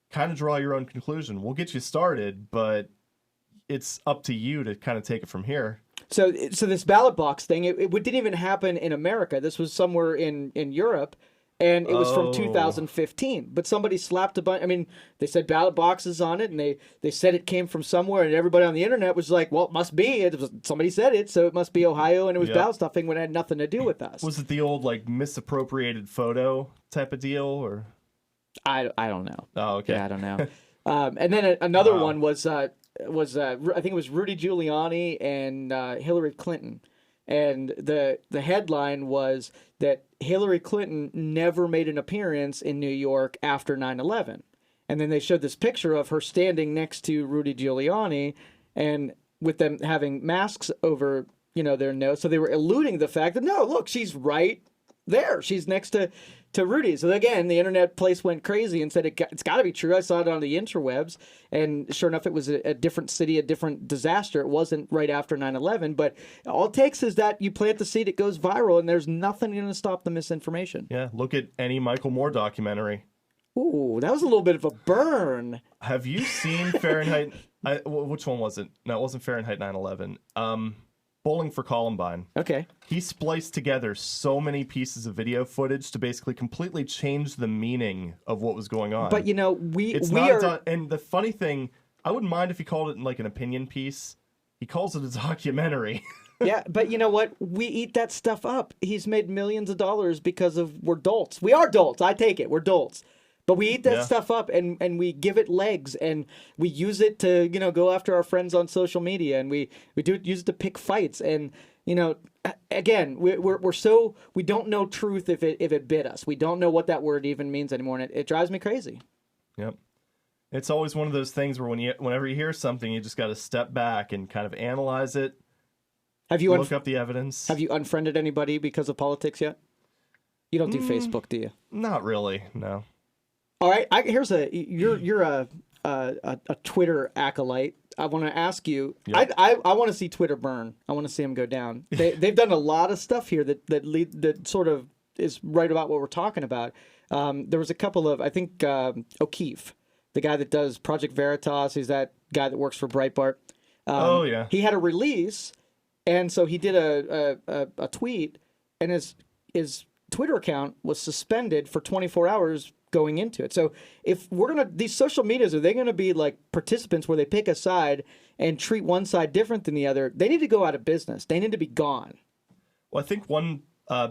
kind of draw your own conclusion. We'll get you started, but it's up to you to kind of take it from here. So this ballot box thing, it didn't even happen in America. This was somewhere in Europe. And it was from 2015. But somebody slapped a bunch. I mean, they said ballot boxes on it, and they said it came from somewhere, and everybody on the internet was like, well, it must be. Somebody said it, so it must be Ohio, and it was ballot stuffing when it had nothing to do with us. Was it the old, like, misappropriated photo type of deal, or? I don't know. Oh, okay. Yeah, I don't know. And then another one was I think it was Rudy Giuliani and Hillary Clinton. And the headline was that Hillary Clinton never made an appearance in New York after 9/11. And then they showed this picture of her standing next to Rudy Giuliani, and with them having masks over, their nose. So they were eluding the fact that, no, look, she's right there. She's next to Rudy. So again, the internet place went crazy and said it's got to be true. I saw it on the interwebs, and sure enough, it was a different city, a different disaster. It wasn't right after 9/11, but all it takes is that you plant the seed, it goes viral, and there's nothing going to stop the misinformation. Yeah, look at any Michael Moore documentary. Ooh, that was a little bit of a burn. Have you seen Fahrenheit? Which one was it? No, it wasn't Fahrenheit 9/11. Bowling for Columbine. Okay. He spliced together so many pieces of video footage to basically completely change the meaning of what was going on. But and the funny thing, I wouldn't mind if he called it like an opinion piece. He calls it a documentary. Yeah, but you know what? We eat that stuff up. He's made millions of dollars because we're dolts. We are dolts. I take it. We're dolts. But we eat that stuff up, and we give it legs, and we use it to, go after our friends on social media, and we use it to pick fights. And, again, we don't know truth if it bit us. We don't know what that word even means anymore, and it drives me crazy. Yep. It's always one of those things where whenever you hear something, you just got to step back and kind of analyze it. Look up the evidence. Have you unfriended anybody because of politics yet? You don't do Facebook, do you? Not really, no. All right, you're a Twitter acolyte. I want to ask you. Yep. I want to see Twitter burn. I want to see them go down. They've done a lot of stuff here that sort of is right about what we're talking about. There was a couple of, I think O'Keefe, the guy that does Project Veritas. He's that guy that works for Breitbart. He had a release, and so he did a tweet, and his Twitter account was suspended for 24 hours. Going into it. So if these social medias, are they going to be like participants where they pick a side and treat one side different than the other? They need to go out of business. They need to be gone. Well, I think one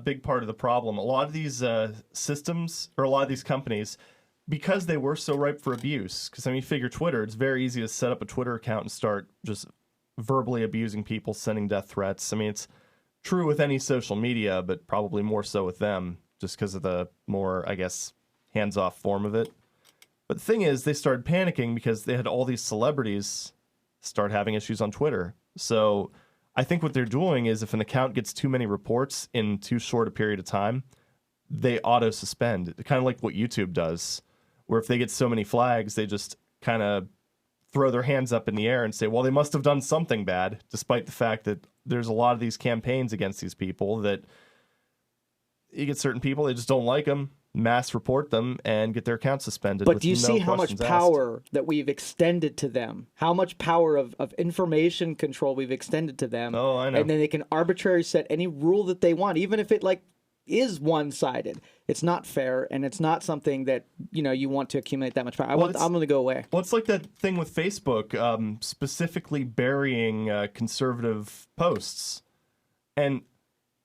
big part of the problem, a lot of these systems, or a lot of these companies, because they were so ripe for abuse, because you figure Twitter, it's very easy to set up a Twitter account and start just verbally abusing people, sending death threats. It's true with any social media, but probably more so with them, just because of the more, I guess, hands-off form of it. But the thing is, they started panicking because they had all these celebrities start having issues on Twitter. So I think what they're doing is, if an account gets too many reports in too short a period of time, they auto-suspend. Kind of like what YouTube does, where if they get so many flags, they just kind of throw their hands up in the air and say, well, they must have done something bad, despite the fact that there's a lot of these campaigns against these people that you get certain people, they just don't like them, mass report them, and get their account suspended. But do you see how much power that we've extended to them? How much power of information control we've extended to them? Oh, I know. And then they can arbitrarily set any rule that they want, even if it is one-sided. It's not fair, and it's not something that you want to accumulate that much power. I'm going to go away. Well, it's like that thing with Facebook, specifically burying conservative posts, and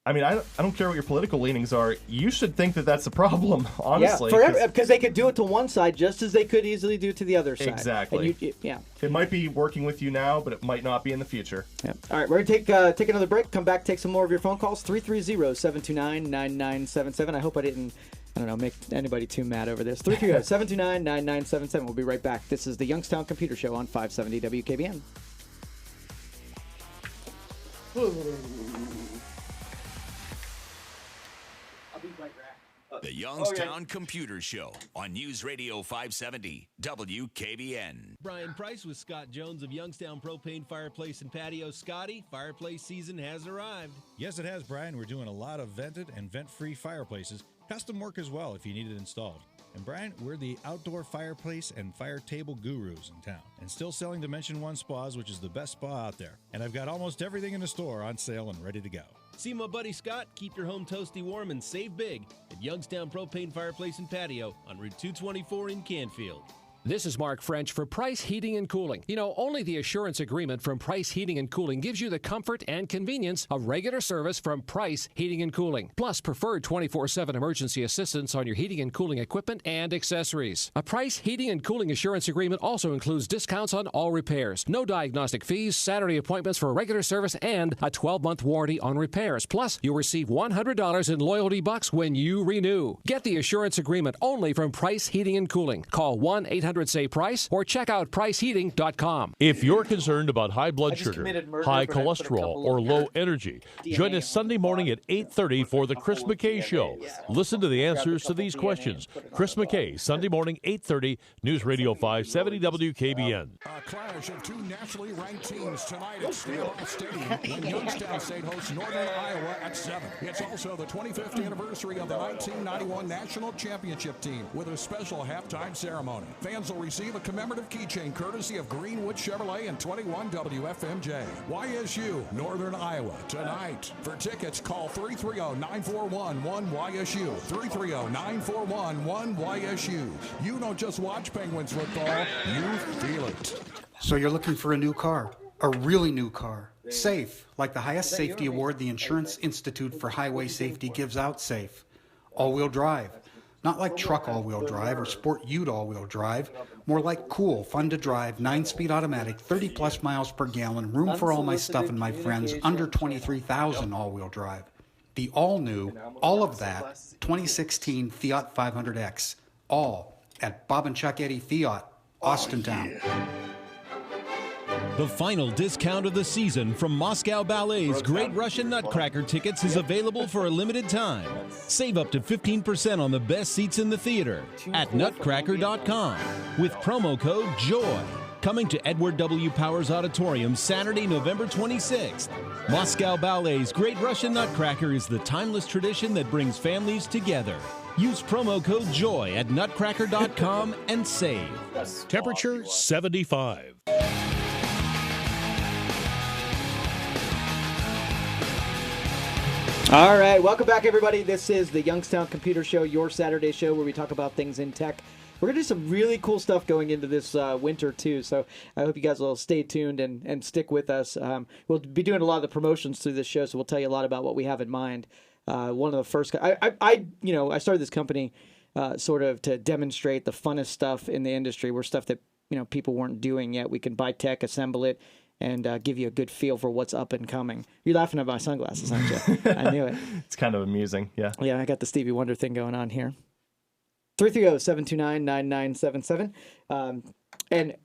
I mean, I don't care what your political leanings are. You should think that that's a problem, honestly. Yeah, because they could do it to one side just as they could easily do to the other side. Exactly. Yeah. It might be working with you now, but it might not be in the future. Yeah. All right, we're going to take another break, come back, take some more of your phone calls, 330-729-9977. I hope I don't know, make anybody too mad over this. 330-729-9977. We'll be right back. This is the Youngstown Computer Show on 570 WKBN. The Youngstown Computer Show on News Radio 570 WKBN. Brian Price with Scott Jones of Youngstown Propane Fireplace and Patio. Scotty, fireplace season has arrived. Yes, it has, Brian. We're doing a lot of vented and vent-free fireplaces. Custom work as well if you need it installed. And Brian, we're the outdoor fireplace and fire table gurus in town. And still selling Dimension 1 spas, which is the best spa out there. And I've got almost everything in the store on sale and ready to go. See my buddy Scott, keep your home toasty warm and save big at Youngstown Propane Fireplace and Patio on Route 224 in Canfield. This is Mark French for Price Heating and Cooling. You know, only the assurance agreement from Price Heating and Cooling gives you the comfort and convenience of regular service from Price Heating and Cooling, plus preferred 24/7 emergency assistance on your heating and cooling equipment and accessories. A Price Heating and Cooling assurance agreement also includes discounts on all repairs, no diagnostic fees, Saturday appointments for regular service, and a 12-month warranty on repairs. Plus, you'll receive $100 in loyalty bucks when you renew. Get the assurance agreement only from Price Heating and Cooling. Call 1-800-SAY-PRICE or check out priceheating.com. If you're concerned about high blood sugar, high cholesterol, or low energy, join us Sunday morning at 8:30 for the Chris McKay Show. Listen to the answers to these questions. Chris McKay, Sunday morning, 8:30, News Radio 570 WKBN. A clash of two nationally ranked teams tonight at Stambaugh Stadium when Youngstown State hosts Northern Iowa at 7. It's also the 25th anniversary of the 1991 National Championship team with a special halftime ceremony. Fans will receive a commemorative keychain courtesy of Greenwood Chevrolet and 21 WFMJ. YSU, Northern Iowa, tonight. For tickets, call 330-941-1YSU. 330-941-1YSU. You don't just watch Penguins football, you feel it. So you're looking for a new car, a really new car. Safe, like the highest safety award the Insurance Institute for Highway Safety gives out. Safe. All-wheel drive. Not like truck all-wheel drive or sport ute all-wheel drive. More like cool, fun to drive, 9-speed automatic, 30-plus miles per gallon, room for all my stuff and my friends, under 23,000 all-wheel drive. The all-new, all of that, 2016 Fiat 500X. All at Bob and Chuck Eddy Fiat, Austintown. The final discount of the season from Moscow Ballet's Great Russian Nutcracker tickets is available for a limited time. Save up to 15% on the best seats in the theater at nutcracker.com with promo code JOY. Coming to Edward W. Powers Auditorium Saturday, November 26th. Moscow Ballet's Great Russian Nutcracker is the timeless tradition that brings families together. Use promo code JOY at nutcracker.com and save. Temperature 75. All right, welcome back, everybody. This is the Youngstown Computer Show, your Saturday show where we talk about things in tech. We're going to do some really cool stuff going into this winter, too, so I hope you guys will stay tuned and stick with us. We'll be doing a lot of the promotions through this show, so we'll tell you a lot about what we have in mind. One of the first... I started this company sort of to demonstrate the funnest stuff in the industry, where stuff that people weren't doing yet. We can buy tech, assemble it, and give you a good feel for what's up and coming. You're laughing at my sunglasses, aren't you? I knew it. It's kind of amusing, yeah. Yeah, I got the Stevie Wonder thing going on here. 330-729-9977. And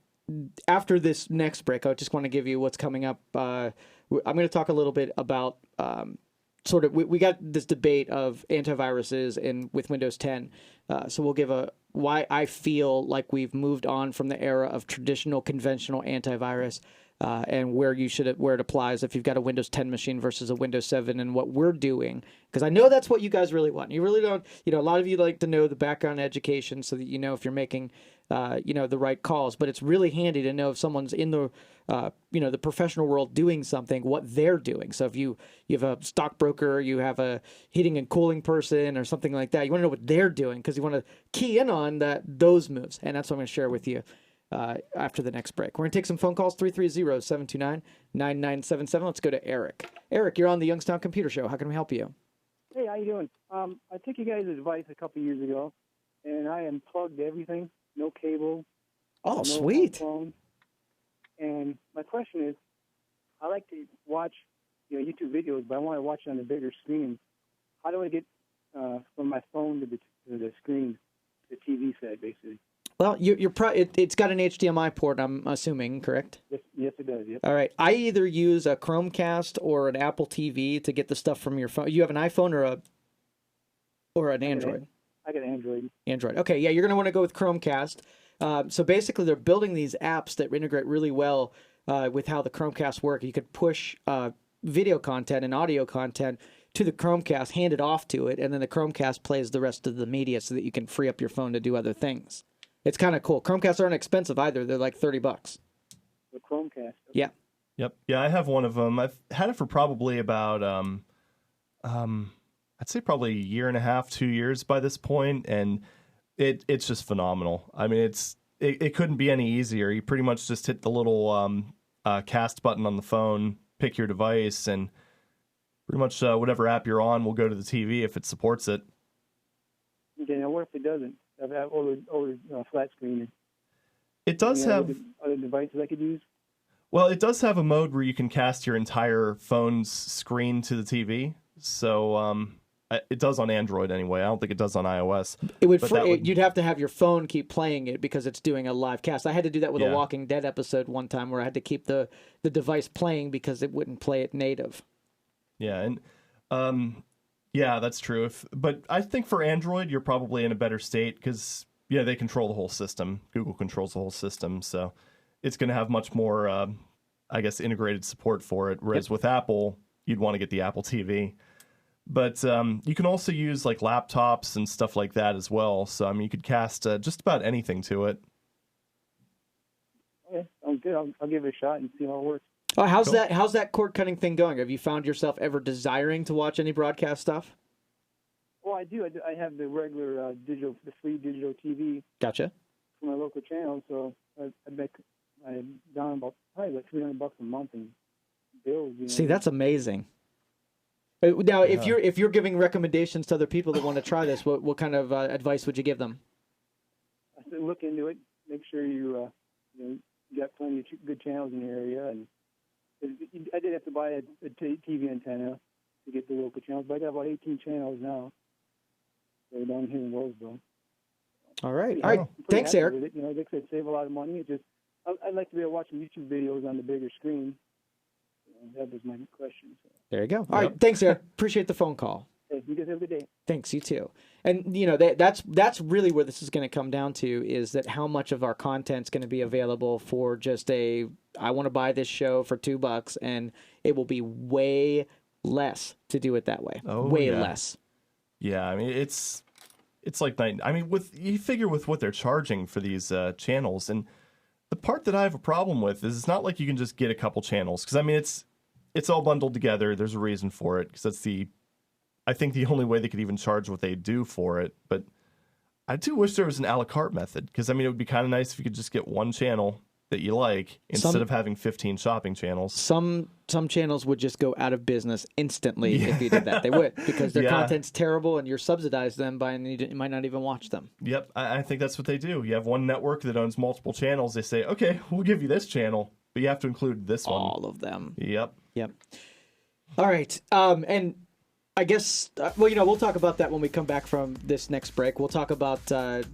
after this next break, I just want to give you what's coming up. I'm going to talk a little bit about we got this debate of antiviruses with Windows 10. So we'll give why I feel like we've moved on from the era of traditional conventional antivirus. And where it applies if you've got a Windows 10 machine versus a Windows 7 and what we're doing. Because I know that's what you guys really want. You really don't, a lot of you like to know the background education so that you know if you're making, the right calls. But it's really handy to know if someone's in the, the professional world doing something, what they're doing. So if you have a stockbroker, you have a heating and cooling person or something like that, you want to know what they're doing because you want to key in on those moves. And that's what I'm going to share with you after the next break. We're going to take some phone calls, 330-729-9977. Let's go to Eric. Eric, you're on the Youngstown Computer Show. How can we help you? Hey, how you doing? I took you guys' advice a couple years ago, and I unplugged everything. No cable. Oh, no sweet. phone. And my question is, I like to watch YouTube videos, but I want to watch it on a bigger screen. How do I get from my phone to the screen, the TV set, basically? Well, it's got an HDMI port, I'm assuming, correct? Yes, it does. Yep. All right. I either use a Chromecast or an Apple TV to get the stuff from your phone. You have an iPhone or an Android? I got an Android. Android. Okay, yeah, you're going to want to go with Chromecast. So basically, they're building these apps that integrate really well with how the Chromecast work. You could push video content and audio content to the Chromecast, hand it off to it, and then the Chromecast plays the rest of the media so that you can free up your phone to do other things. It's kind of cool. Chromcasts aren't expensive either. They're like $30. The Chromecast. Yeah. Yep. Yeah, I have one of them. I've had it for probably about, I'd say probably a year and a half, 2 years by this point, and it's just phenomenal. I mean, it couldn't be any easier. You pretty much just hit the little cast button on the phone, pick your device, and pretty much whatever app you're on will go to the TV if it supports it. Okay, now what if it doesn't? I've had older flat screen. It does have other devices I could use. Well, it does have a mode where you can cast your entire phone's screen to the TV. So it does on Android anyway. I don't think it does on iOS. You'd have to have your phone keep playing it because it's doing a live cast. I had to do that with a Walking Dead episode one time where I had to keep the device playing because it wouldn't play it native. Yeah, and yeah, that's true. But I think for Android, you're probably in a better state because they control the whole system. Google controls the whole system, so it's going to have much more, I guess, integrated support for it. Whereas with Apple, you'd want to get the Apple TV. But you can also use like laptops and stuff like that as well. So I mean, you could cast just about anything to it. Okay, sounds good. I'll give it a shot and see how it works. Oh, how's that cord cutting thing going? Have you found yourself ever desiring to watch any broadcast stuff? Well, I do. I have the regular the free digital TV. Gotcha. For my local channel, so I'm down about probably like $300 a month in bills. See, that's amazing. Now, if you're giving recommendations to other people that want to try this, what kind of advice would you give them? I said look into it. Make sure you got plenty of good channels in your area, and I did have to buy a TV antenna to get the local channels, but I got about 18 channels now. So down here in Roseville. All right. All right. Thanks, Eric. With it. They could save a lot of money. I'd like to be able to watch YouTube videos on the bigger screen. That was my question. So. There you go. All right. Thanks, Eric. Appreciate the phone call. Hey, you guys have a good day. Thanks. You too. And that's really where this is going to come down to is that how much of our content's going to be available for just I want to buy this show for $2, and it will be way less to do it that way. Way less. Yeah, I mean it's like night. I mean, you figure with what they're charging for these channels, and the part that I have a problem with is it's not like you can just get a couple channels because I mean it's all bundled together. There's a reason for it because that's I think the only way they could even charge what they do for it. But I do wish there was an a la carte method because I mean it would be kind of nice if you could just get one channel that you like instead of having 15 shopping channels. Some channels would just go out of business instantly if you did that. They would because their content's terrible and you're subsidized them by and you might not even watch them. Yep, I think that's what they do. You have one network that owns multiple channels. They say, okay, we'll give you this channel, but you have to include this one. All of them. Yep. All right. And I guess, we'll talk about that when we come back from this next break. We'll talk about the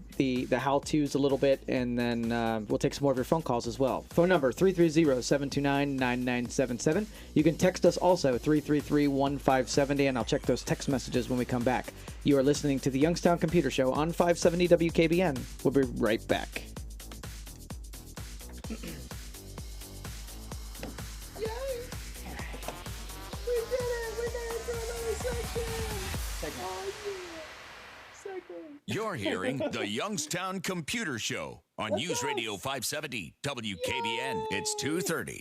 how-tos a little bit, and then we'll take some more of your phone calls as well. Phone number, 330-729-9977. You can text us also, 333-1570, and I'll check those text messages when we come back. You are listening to the Youngstown Computer Show on 570 WKBN. We'll be right back. You're hearing the Youngstown Computer Show on News Radio 570 WKBN. It's 2:30.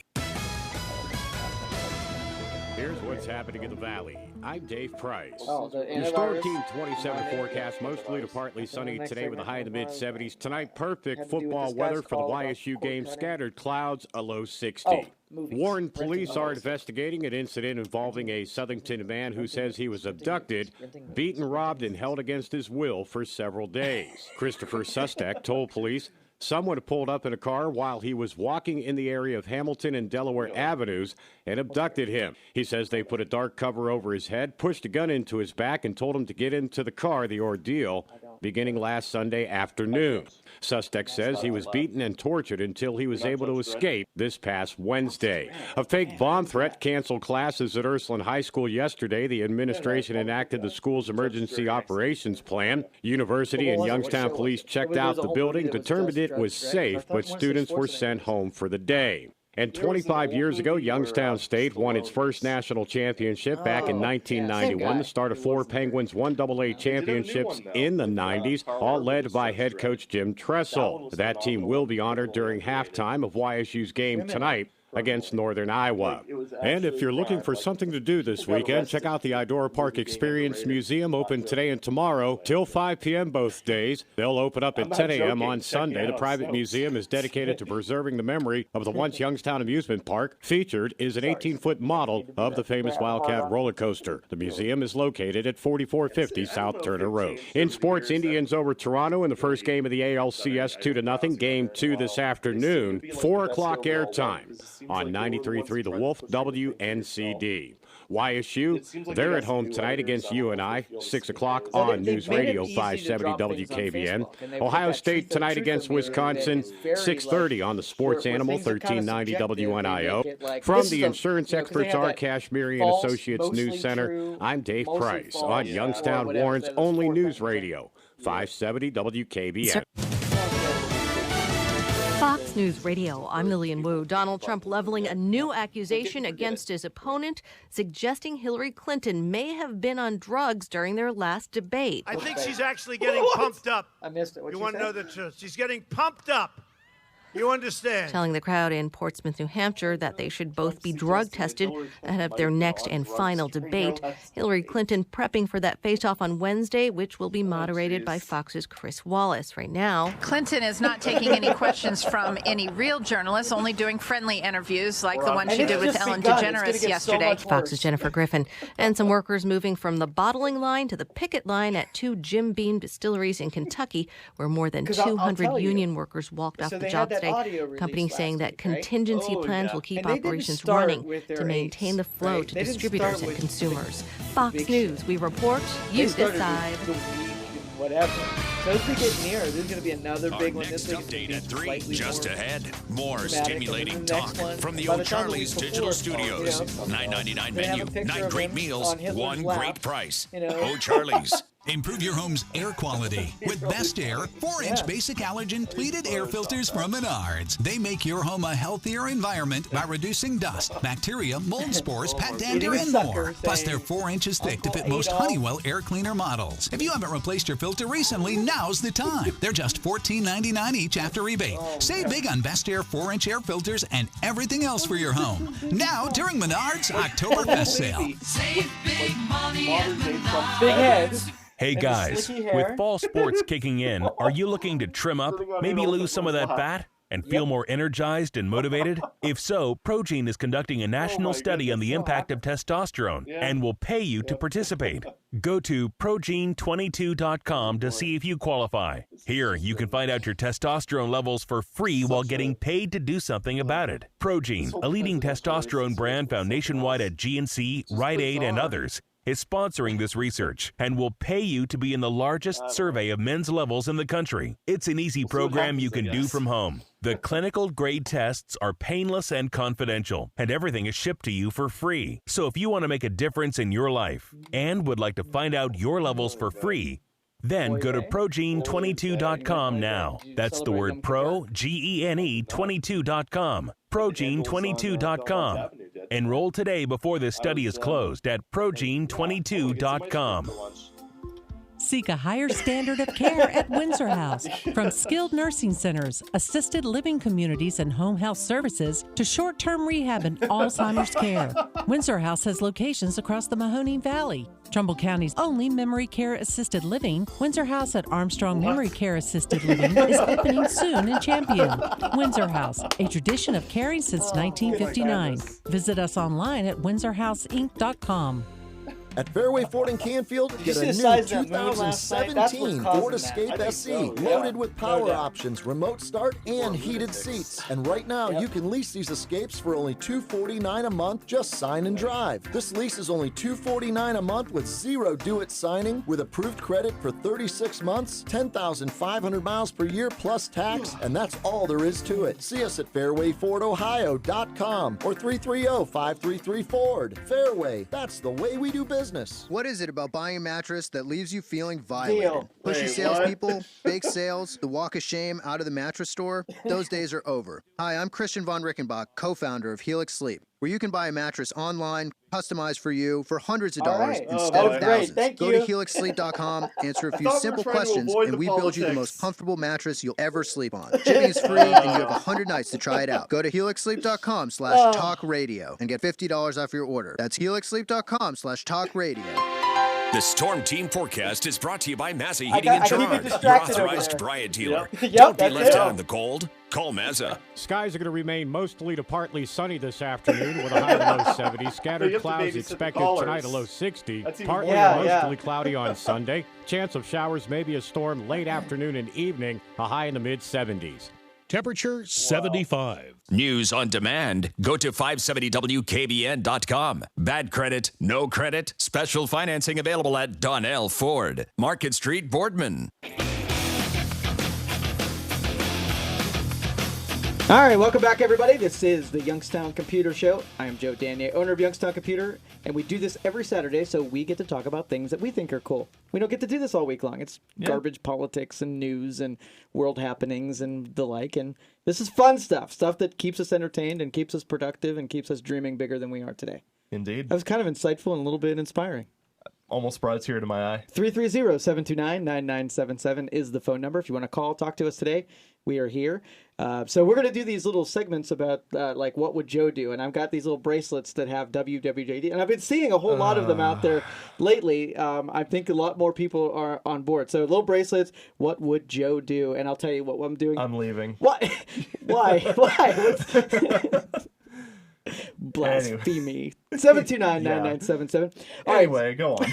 Here's what's happening in the Valley. I'm Dave Price. The Your Storm Team 27 forecast, mostly to partly sunny today with a high in the mid-70s. Tonight, perfect football weather for the YSU game. Scattered clouds, a low 60. Warren police are investigating an incident involving a Southington man who says he was abducted, beaten, robbed, and held against his will for several days. Christopher Sustek told police someone pulled up in a car while he was walking in the area of Hamilton and Delaware Avenues and abducted him. He says they put a dark cover over his head, pushed a gun into his back, and told him to get into the car. The ordeal beginning last Sunday afternoon. Sustek says he was beaten and tortured until he was able to escape this past Wednesday. A fake bomb threat canceled classes at Ursuline High School yesterday. The administration enacted the school's emergency operations plan. University and Youngstown police checked out the building, determined it was safe, but students were sent home for the day. And 25 years ago, Youngstown State won its first national championship back in 1991. The start of 4 Penguins 1AA championships in the 90s, all led by head coach Jim Tressel. That team will be honored during halftime of YSU's game tonight against Northern Iowa. And if you're looking for something to do this weekend, check out the Idora Park Experience Museum, open today and tomorrow till 5 p.m. both days. They'll open up at 10 a.m. on Sunday. The private museum is dedicated to preserving the memory of the once Youngstown Amusement Park. Featured is an 18-foot model of the famous Wildcat roller coaster. The museum is located at 4450 South Turner Road. In sports, Indians over Toronto in the first game of the ALCS 2-0. Game 2 this afternoon, 4 o'clock airtime on 93.3 The Wolf, WNCD. YSU, they're at home tonight against UNI, 6 o'clock on News Radio 570 WKBN. Ohio State tonight against Wisconsin, 6:30 on the Sports Animal, 1390 WNIO. From the insurance experts, our Kashmiri and Associates News Center, I'm Dave Price on Youngstown Warren's only news radio, 570 WKBN. Fox News Radio, I'm Lillian Wu. Donald Trump leveling a new accusation against his opponent, suggesting Hillary Clinton may have been on drugs during their last debate. I think she's actually getting pumped up. I missed it. You want to know the truth? She's getting pumped up. You understand? Telling the crowd in Portsmouth, New Hampshire, that they should both be drug tested ahead of their next and final debate. Hillary Clinton prepping for that face-off on Wednesday, which will be moderated by Fox's Chris Wallace. Right now, Clinton is not taking any questions from any real journalists, only doing friendly interviews like the one she did with Ellen DeGeneres yesterday. Fox's Jennifer Griffin. And some workers moving from the bottling line to the picket line at 2 Jim Beam distilleries in Kentucky, where more than 200 union workers walked off the job today. Company saying that contingency plans will keep operations running to maintain the flow to distributors and consumers. Fox News, we report, you decide. Whatever. So as we get near, there's going to be another big one Next this week. update at 3, just ahead. More dramatic, stimulating and then the talk next one, from the by the time O'Charlie's the week Digital before, Studios. $9.99 menu, 9 great meals, Hitler's 1 lap, great price. you know. O'Charlie's. Improve your home's air quality with Best Air 4-inch basic allergen pleated air filters from Menards. They make your home a healthier environment by reducing dust, bacteria, mold spores, pet dander, and more. Plus, they're 4 inches thick to fit most Honeywell air cleaner models. If you haven't replaced your filter recently, now's the time. They're just $14.99 each after rebate. Save big on Best Air 4-inch air filters and everything else for your home. Now, during Menards Oktoberfest sale. Save big money at Menards. Big heads. Hey guys, with fall sports kicking in, are you looking to trim up, maybe lose some of that fat, and feel more energized and motivated? If so, Progene is conducting a national study on the impact of testosterone and will pay you to participate. Go to Progene22.com to see if you qualify. Here, you can find out your testosterone levels for free while getting paid to do something about it. Progene, a leading testosterone brand found nationwide at GNC, Rite Aid, and others, is sponsoring this research and will pay you to be in the largest survey of men's levels in the country. It's an easy program you can do from home. The clinical grade tests are painless and confidential, and everything is shipped to you for free. So if you want to make a differdifference in your life and would like to find out your levels for free, then go to Progene22.com now. That's the word pro, G-E-N-E, 22.com. Progene22.com. Enroll today before this study is closed at Progene22.com. Seek a higher standard of care at Windsor House. From skilled nursing centers, assisted living communities, and home health services to short-term rehab and Alzheimer's care, Windsor House has locations across the Mahoning Valley. Trumbull County's only memory care assisted living, Windsor House at Armstrong Memory Care Assisted Living, is opening soon in Champion. Windsor House, a tradition of caring since 1959. Visit us online at windsorhouseinc.com. At Fairway Ford in Canfield, get a new 2017 Ford Escape SE, loaded with power options, remote start, and heated seats. And right now, you can lease these Escapes for only $249 a month. Just sign and drive. This lease is only $249 a month with zero due at signing, with approved credit for 36 months, 10,500 miles per year plus tax, and that's all there is to it. See us at fairwayfordohio.com or 330-533-FORD. Fairway, that's the way we do business. What is it about buying a mattress that leaves you feeling violated? Pushy salespeople, fake sales, the walk of shame out of the mattress store? Those days are over. Hi, I'm Christian von Rickenbach, co-founder of Helix Sleep, where you can buy a mattress online, customized for you, for hundreds of dollars instead of thousands. Go to helixsleep.com, answer a few simple questions, and we build you the most comfortable mattress you'll ever sleep on. Shipping is free, and you have 100 nights to try it out. Go to helixsleep.com/talkradio and get $50 off your order. That's helixsleep.com/talkradio. The Storm Team Forecast is brought to you by Mazza Heating and Gerard, your authorized Bryant dealer. Don't be left out in the cold. Call Mazza. Skies are going to remain mostly to partly sunny this afternoon with a high to low 70. Scattered clouds expected tonight, a low 60. Partly or mostly cloudy on Sunday. Chance of showers, maybe a storm late afternoon and evening, a high in the mid-70s. Temperature 75. News on demand. Go to 570WKBN.com. Bad credit, no credit. Special financing available at Donnell Ford. Market Street, Boardman. All right, welcome back, everybody. This is the Youngstown Computer Show. I am Joe Danier, owner of Youngstown Computer, and we do this every Saturday, so we get to talk about things that we think are cool. We don't get to do this all week long. It's garbage politics and news and world happenings and the like, and this is fun stuff that keeps us entertained and keeps us productive and keeps us dreaming bigger than we are today. Indeed. That was kind of insightful and a little bit inspiring. Almost brought a tear to my eye. 330-729-9977 is the phone number. If you want to call, talk to us today, we are here. So we're going to do these little segments about, like, what would Joe do? And I've got these little bracelets that have WWJD. And I've been seeing a whole lot of them out there lately. I think a lot more people are on board. So little bracelets, what would Joe do? And I'll tell you what I'm doing. I'm leaving. What? Why? Why? Blasphemy. 729-9977. All right. Anyway, go on.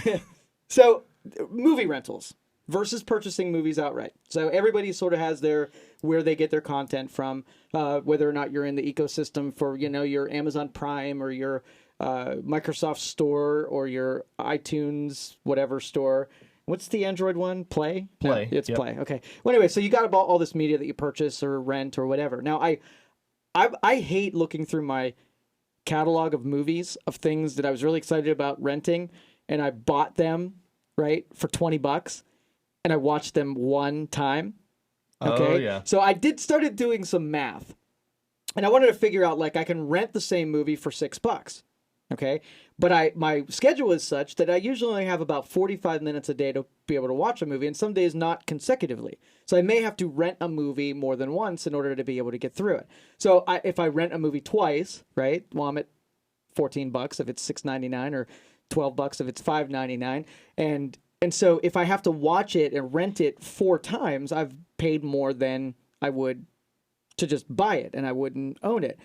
So, movie rentals versus purchasing movies outright. So everybody sort of has where they get their content from, whether or not you're in the ecosystem for, your Amazon Prime or your Microsoft Store or your iTunes whatever store. What's the Android one? Play? Play. No, it's Play. Okay. Well, anyway, so you got all this media that you purchase or rent or whatever. Now, I hate looking through my catalog of movies of things that I was really excited about renting, and I bought them right for $20, and I watched them one time. Okay, oh, yeah. So I started doing some math, and I wanted to figure out, like, I can rent the same movie for $6. Okay, but my schedule is such that I usually only have about 45 minutes a day to be able to watch a movie, and some days not consecutively. So I may have to rent a movie more than once in order to be able to get through it. So if I rent a movie twice, right? Well, I'm at $14 if it's $6.99, or $12 if it's $5.99, and so if I have to watch it and rent it 4 times, I've paid more than I would to just buy it, and I wouldn't own it.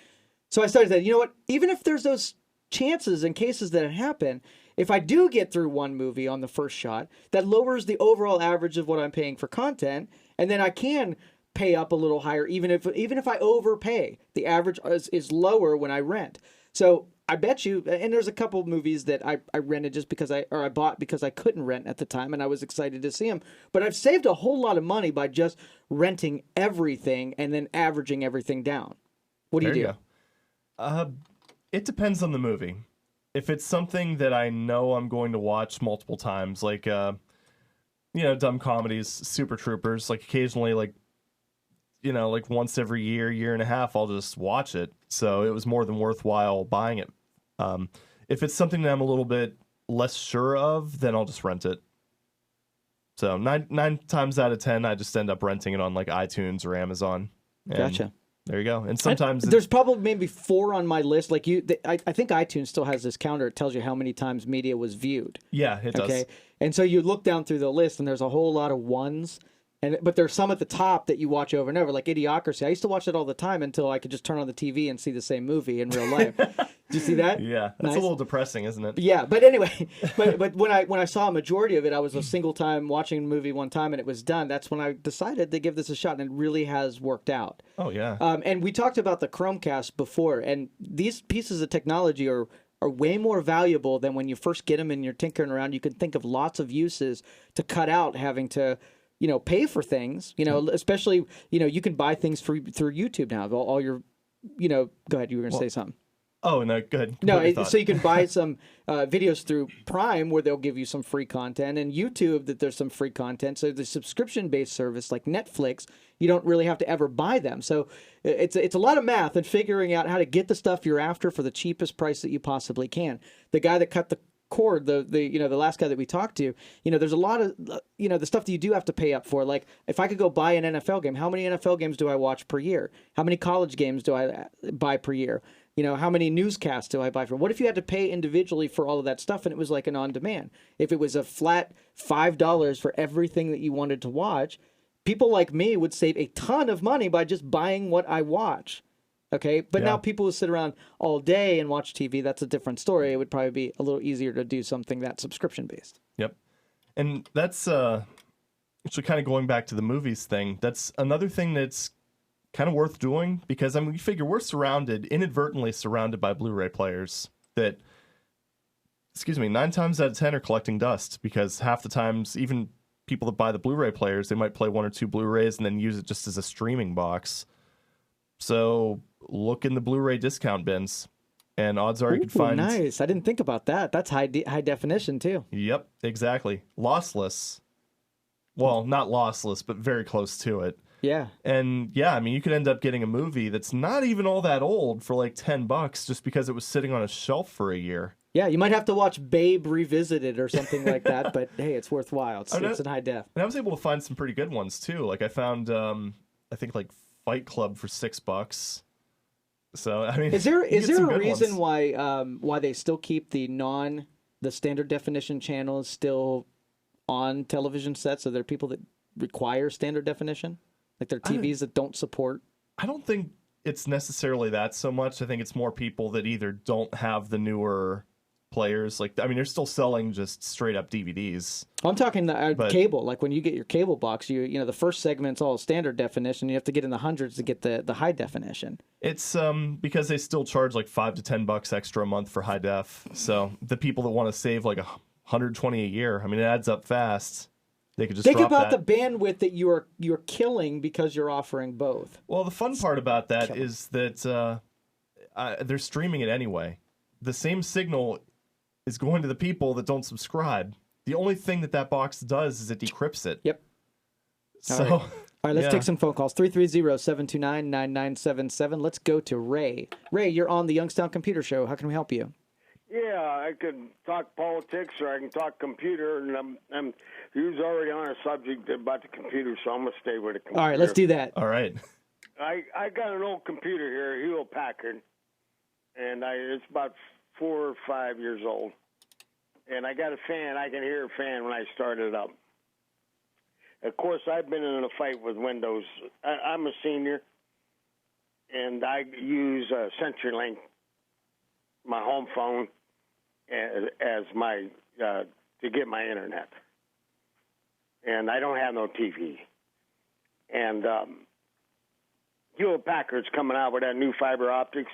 So I started saying, you know what? Even if there's those chances and cases that happen, if I do get through one movie on the first shot, that lowers the overall average of what I'm paying for content, and then I can pay up a little higher, even if I overpay. The average is lower when I rent. So I bet you, and there's a couple of movies that I rented just because I bought because I couldn't rent at the time, and I was excited to see them. But I've saved a whole lot of money by just renting everything and then averaging everything down. What do you do? It depends on the movie. If it's something that I know I'm going to watch multiple times, like dumb comedies, Super Troopers, like occasionally, like once every year and a half, I'll just watch it. So it was more than worthwhile buying it. If it's something that I'm a little bit less sure of, then I'll just rent it. So nine times out of 10, I just end up renting it on like iTunes or Amazon. And Gotcha. There you go. And sometimes there's probably maybe 4 on my list. Like I think iTunes still has this counter. It tells you how many times media was viewed. Yeah, it does. Okay, and so you look down through the list, and there's a whole lot of ones. But there's some at the top that you watch over and over, like Idiocracy. I used to watch it all the time until I could just turn on the TV and see the same movie in real life. Did you see that? Yeah, that's Nice. a little depressing, isn't it? Yeah, but anyway, but when I saw a majority of it, I was a single time watching a movie one time and it was done. That's when I decided to give this a shot, and it really has worked out. Oh yeah. And we talked about the Chromecast before, and these pieces of technology are way more valuable than when you first get them and you're tinkering around. You can think of lots of uses to cut out having to pay for things, especially, you can buy things through YouTube now. All your, go ahead. You were going to say something. Oh, no, good. No, so you can buy some videos through Prime where they'll give you some free content, and YouTube that there's some free content. So the subscription-based service like Netflix, you don't really have to ever buy them. So it's a lot of math and figuring out how to get the stuff you're after for the cheapest price that you possibly can. The guy that cut the cord, the last guy that we talked to, there's a lot of the stuff that you do have to pay up for. Like if I could go buy an NFL game, how many NFL games do I watch per year? How many college games do I buy per year? How many newscasts do I buy for? What if you had to pay individually for all of that stuff and it was like an on-demand? If it was a flat $5 for everything that you wanted to watch, people like me would save a ton of money by just buying what I watch. Okay, but now people who sit around all day and watch TV, that's a different story. It would probably be a little easier to do something that's subscription-based. Yep. And that's actually kind of going back to the movies thing. That's another thing that's kind of worth doing because, you figure we're inadvertently surrounded by Blu-ray players that, 9 times out of 10 are collecting dust because half the times, even people that buy the Blu-ray players, they might play 1 or 2 Blu-rays and then use it just as a streaming box. So look in the Blu-ray discount bins, and odds are you can find. Nice. I didn't think about that. That's high definition too. Yep, exactly. Lossless. Well, not lossless, but very close to it. Yeah. And yeah, you could end up getting a movie that's not even all that old for like $10 just because it was sitting on a shelf for a year. Yeah, you might have to watch Babe Revisited or something like that, but hey, it's worthwhile. It's in high def. And I was able to find some pretty good ones too. Like I found, I think like Fight Club for $6. So is there a reason why they still keep the standard definition channels still on television sets? Are there people that require standard definition, like their TVs that don't support? I don't think it's necessarily that so much. I think it's more people that either don't have the newer players. Like, they're still selling just straight up DVDs. I'm talking the cable. Like when you get your cable box, the first segment's all standard definition. You have to get in the hundreds to get the high definition. It's because they still charge like $5 to $10 extra a month for high def. So the people that want to save like $120 a year, it adds up fast. They could just think drop about that. the bandwidth that you're killing because you're offering both. Well, the fun part about that is that they're streaming it anyway. The same signal is going to the people that don't subscribe. The only thing that box does is it decrypts it. Yep. So, all right, let's take some phone calls. 330-729-9977. Let's go to Ray. Ray, you're on the Youngstown Computer Show. How can we help you? Yeah, I could talk politics or I can talk computer, and he was already on a subject about the computer, so I'm going to stay with the computer. All right, let's do that. All right. I got an old computer here, Hewlett Packard, and it's about 4 or 5 years old. And I got a fan. I can hear a fan when I start it up. Of course, I've been in a fight with Windows. I'm a senior, and I use CenturyLink, my home phone, as my to get my internet. And I don't have no TV. And Hewlett Packard's coming out with that new fiber optics.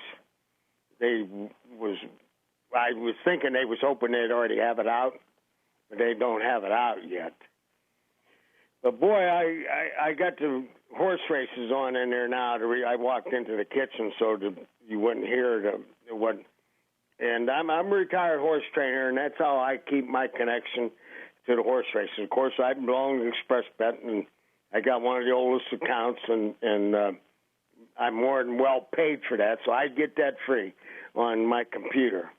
I was thinking they was hoping they'd already have it out, but they don't have it out yet. But boy, I got the horse races on in there now. I walked into the kitchen so you wouldn't hear what. And I'm a retired horse trainer, and that's how I keep my connection to the horse races. Of course, I belong to Express Bet, and I got one of the oldest accounts, and I'm more than well paid for that, so I get that free on my computer.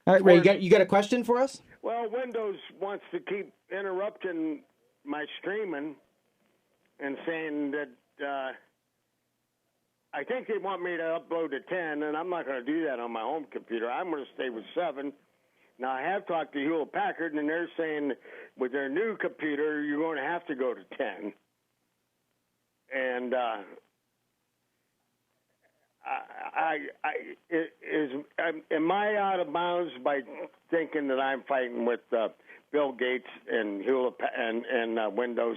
All right, Ray, you got a question for us? Well, Windows wants to keep interrupting my streaming and saying that I think they want me to upload to 10, and I'm not going to do that on my home computer. I'm going to stay with 7. Now, I have talked to Hewlett-Packard, and they're saying with their new computer, you're going to have to go to 10. And am I out of bounds by thinking that I'm fighting with Bill Gates and Hewlett and Windows?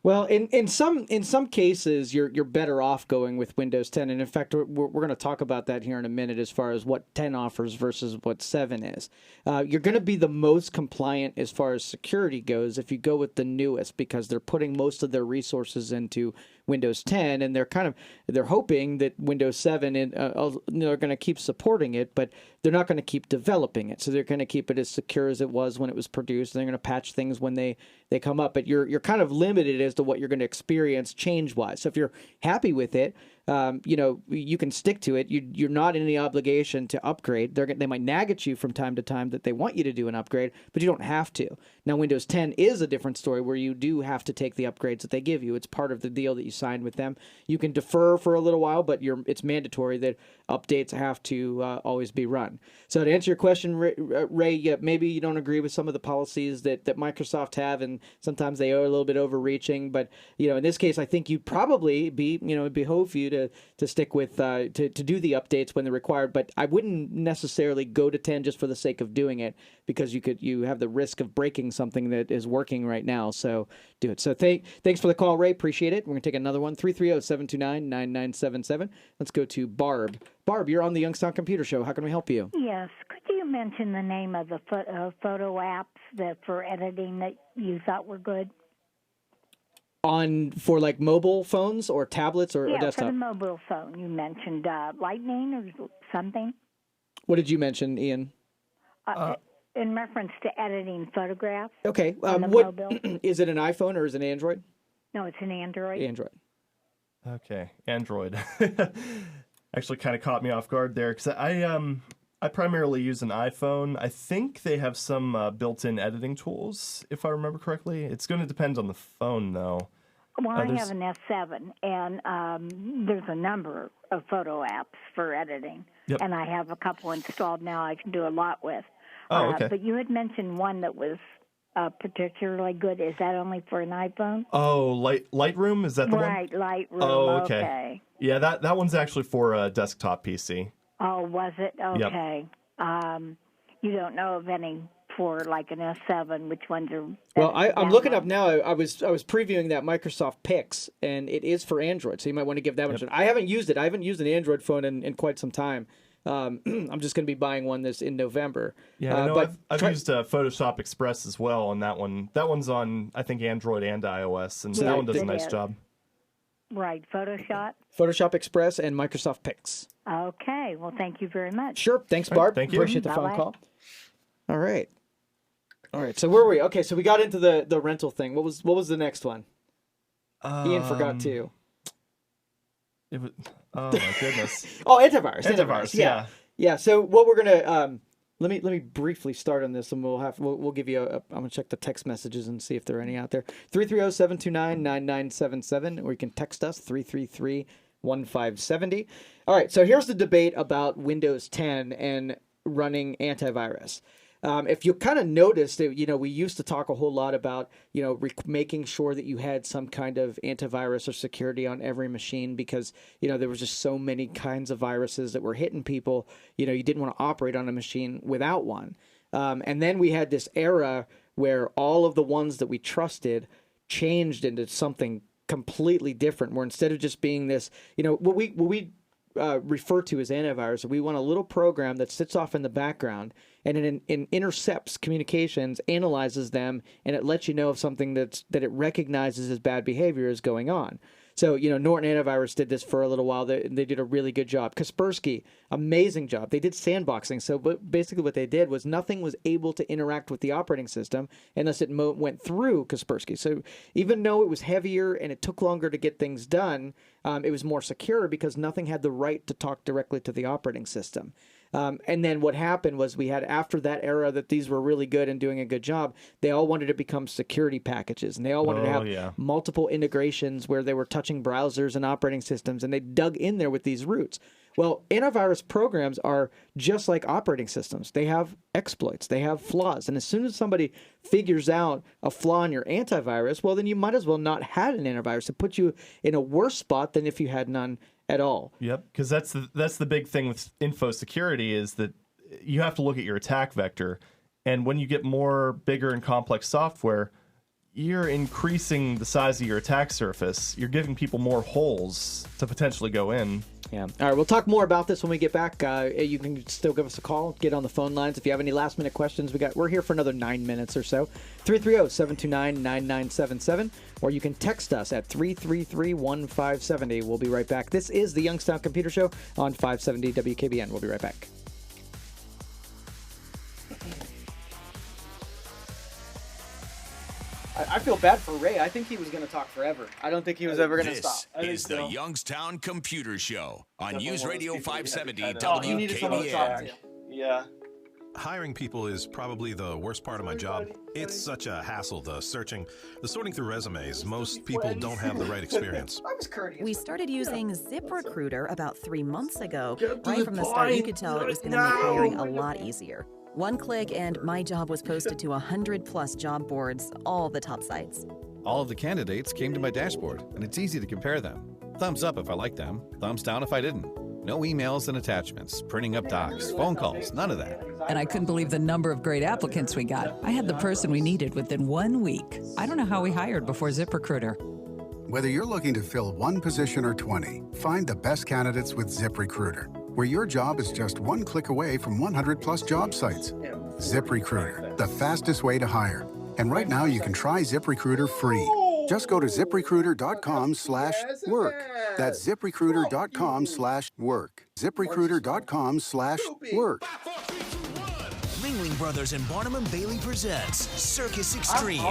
Well, in some cases, you're better off going with Windows 10, and in fact, we're going to talk about that here in a minute as far as what 10 offers versus what 7 is. You're going to be the most compliant as far as security goes if you go with the newest, because they're putting most of their resources into Windows 10, and they're hoping that Windows 7 they're going to keep supporting it, but they're not going to keep developing it. So they're going to keep it as secure as it was when it was produced. And they're going to patch things when they come up, but you're kind of limited as to what you're going to experience change-wise. So if you're happy with it, you can stick to it. You're not in any obligation to upgrade. They might nag at you from time to time that they want you to do an upgrade, but you don't have to. Now, Windows 10 is a different story where you do have to take the upgrades that they give you. It's part of the deal that you signed with them. You can defer for a little while, but it's mandatory that updates have to always be run. So to answer your question, Ray, maybe you don't agree with some of the policies that Microsoft have, and sometimes they are a little bit overreaching. But in this case, I think you'd probably it'd behove you to stick with to do the updates when they're required. But I wouldn't necessarily go to 10 just for the sake of doing it, because you have the risk of breaking something that is working right now. So do it. So thanks for the call, Ray. Appreciate it. We're gonna take another one. 330-729-9977. Let's go to Barb. Barb, you're on the Youngstown Computer Show. How can we help you? Yes. Could you mention the name of the photo apps for editing that you thought were good? For like mobile phones or tablets or desktop? Yeah, for the mobile phone. You mentioned Lightning or something. What did you mention, Ian? In reference to editing photographs. Okay. On the mobile. Is it an iPhone or is it an Android? No, it's an Android. Android. Okay, Android. Actually kind of caught me off guard there, because I primarily use an iPhone. I think they have some built-in editing tools, if I remember correctly. It's going to depend on the phone, though. Well, I have an S7, and there's a number of photo apps for editing. Yep. And I have a couple installed now I can do a lot with. Oh, okay. But you had mentioned one that was particularly good. Is that only for an iPhone? Oh, Lightroom? Is that the one? Right, Lightroom. Oh, okay. Okay. Yeah, that one's actually for a desktop PC. Oh, was it? Okay. Yep. You don't know of any for like an S7, which ones are... Well, I'm looking up now. I was previewing that Microsoft Pix, and it is for Android, so you might want to give that one a shot. I haven't used it. I haven't used an Android phone in quite some time. I'm just going to be buying one in November. Yeah, I've used Photoshop Express as well, and that one's on, I think, Android and iOS, and that one does a nice job. Right, Photoshop Express and Microsoft Pix. Okay, well, thank you very much. Sure, thanks, Barb. Thank you. Appreciate the phone call. All right, so where were we? Okay, so we got into the rental thing. What was the next one? Ian forgot too. It was, oh my goodness. Antivirus. Yeah. Yeah. So what we're gonna let me briefly start on this, and we'll give you I'm gonna check the text messages and see if there are any out there. 330-729-9977, or you can text us 333-1570. All right. So here's the debate about Windows 10 and running antivirus. If you kind of noticed that, we used to talk a whole lot about, making sure that you had some kind of antivirus or security on every machine, because, there was just so many kinds of viruses that were hitting people. You didn't want to operate on a machine without one. And then we had this era where all of the ones that we trusted changed into something completely different, where instead of just being this, what we refer to as antivirus, we want a little program that sits off in the background and it intercepts communications, analyzes them, and it lets you know if something that it recognizes as bad behavior is going on. So, Norton Antivirus did this for a little while. They did a really good job. Kaspersky, amazing job. They did sandboxing. So basically what they did was nothing was able to interact with the operating system unless it went through Kaspersky. So even though it was heavier and it took longer to get things done, it was more secure because nothing had the right to talk directly to the operating system. And then what happened was we had, after that era that these were really good and doing a good job, they all wanted to become security packages, and they all wanted to have multiple integrations where they were touching browsers and operating systems, and they dug in there with these roots. Well, antivirus programs are just like operating systems. They have exploits. They have flaws. And as soon as somebody figures out a flaw in your antivirus, well, then you might as well not have an antivirus. It puts you in a worse spot than if you had none at all. Yep, because that's the big thing with info security is that you have to look at your attack vector. And when you get more bigger and complex software, you're increasing the size of your attack surface. You're giving people more holes to potentially go in. Yeah. All right, we'll talk more about this when we get back. You can still give us a call, get on the phone lines. If you have any last-minute questions, we're here for another 9 minutes or so. 330-729-9977, or you can text us at 333-1570. We'll be right back. This is the Youngstown Computer Show on 570 WKBN. We'll be right back. I feel bad for Ray. I think he was going to talk forever. I don't think he was ever going to stop. This is the Youngstown Computer Show on News Radio 570 WKBN. Yeah. Hiring people is probably the worst part of my job. It's such a hassle, the searching, the sorting through resumes. Most people don't have the right experience. We started using ZipRecruiter about 3 months ago. Right from the start, you could tell it was going to make hiring a lot easier. One click and my job was posted to 100+ job boards, all the top sites. All of the candidates came to my dashboard, and it's easy to compare them. Thumbs up if I liked them, thumbs down if I didn't. No emails and attachments, printing up docs, phone calls, none of that. And I couldn't believe the number of great applicants we got. I had the person we needed within 1 week. I don't know how we hired before ZipRecruiter. Whether you're looking to fill one position or 20, find the best candidates with ZipRecruiter, where your job is just one click away from 100+ job sites. ZipRecruiter, the fastest way to hire. And right now you can try ZipRecruiter free. Just go to ZipRecruiter.com/work. That's ZipRecruiter.com/work. ZipRecruiter.com/work. Ringling Brothers and Barnum & Bailey presents Circus Extreme.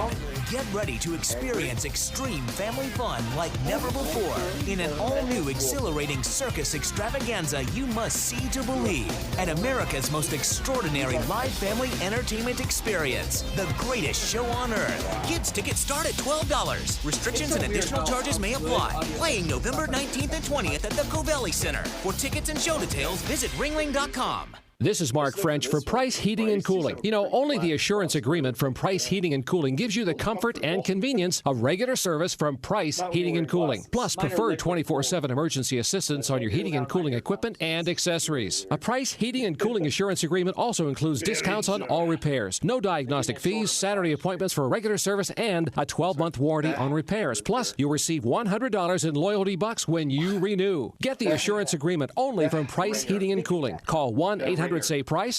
Get ready to experience extreme family fun like never before in an all-new exhilarating circus extravaganza you must see to believe at America's most extraordinary live family entertainment experience, the greatest show on earth. Kids tickets start at $12. Restrictions and additional charges may apply. Playing November 19th and 20th at the Covelli Center. For tickets and show details, visit ringling.com. This is Mark French for Price Heating and Cooling. You know, only the assurance agreement from Price Heating and Cooling gives you the comfort and convenience of regular service from Price Heating and Cooling, plus preferred 24/7 emergency assistance on your heating and cooling equipment and accessories. A Price Heating and Cooling assurance agreement also includes discounts on all repairs, no diagnostic fees, Saturday appointments for regular service, and a 12-month warranty on repairs. Plus, you'll receive $100 in loyalty bucks when you renew. Get the assurance agreement only from Price Heating and Cooling. Call 1-800-SAY-PRICE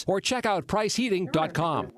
or check out priceheating.com.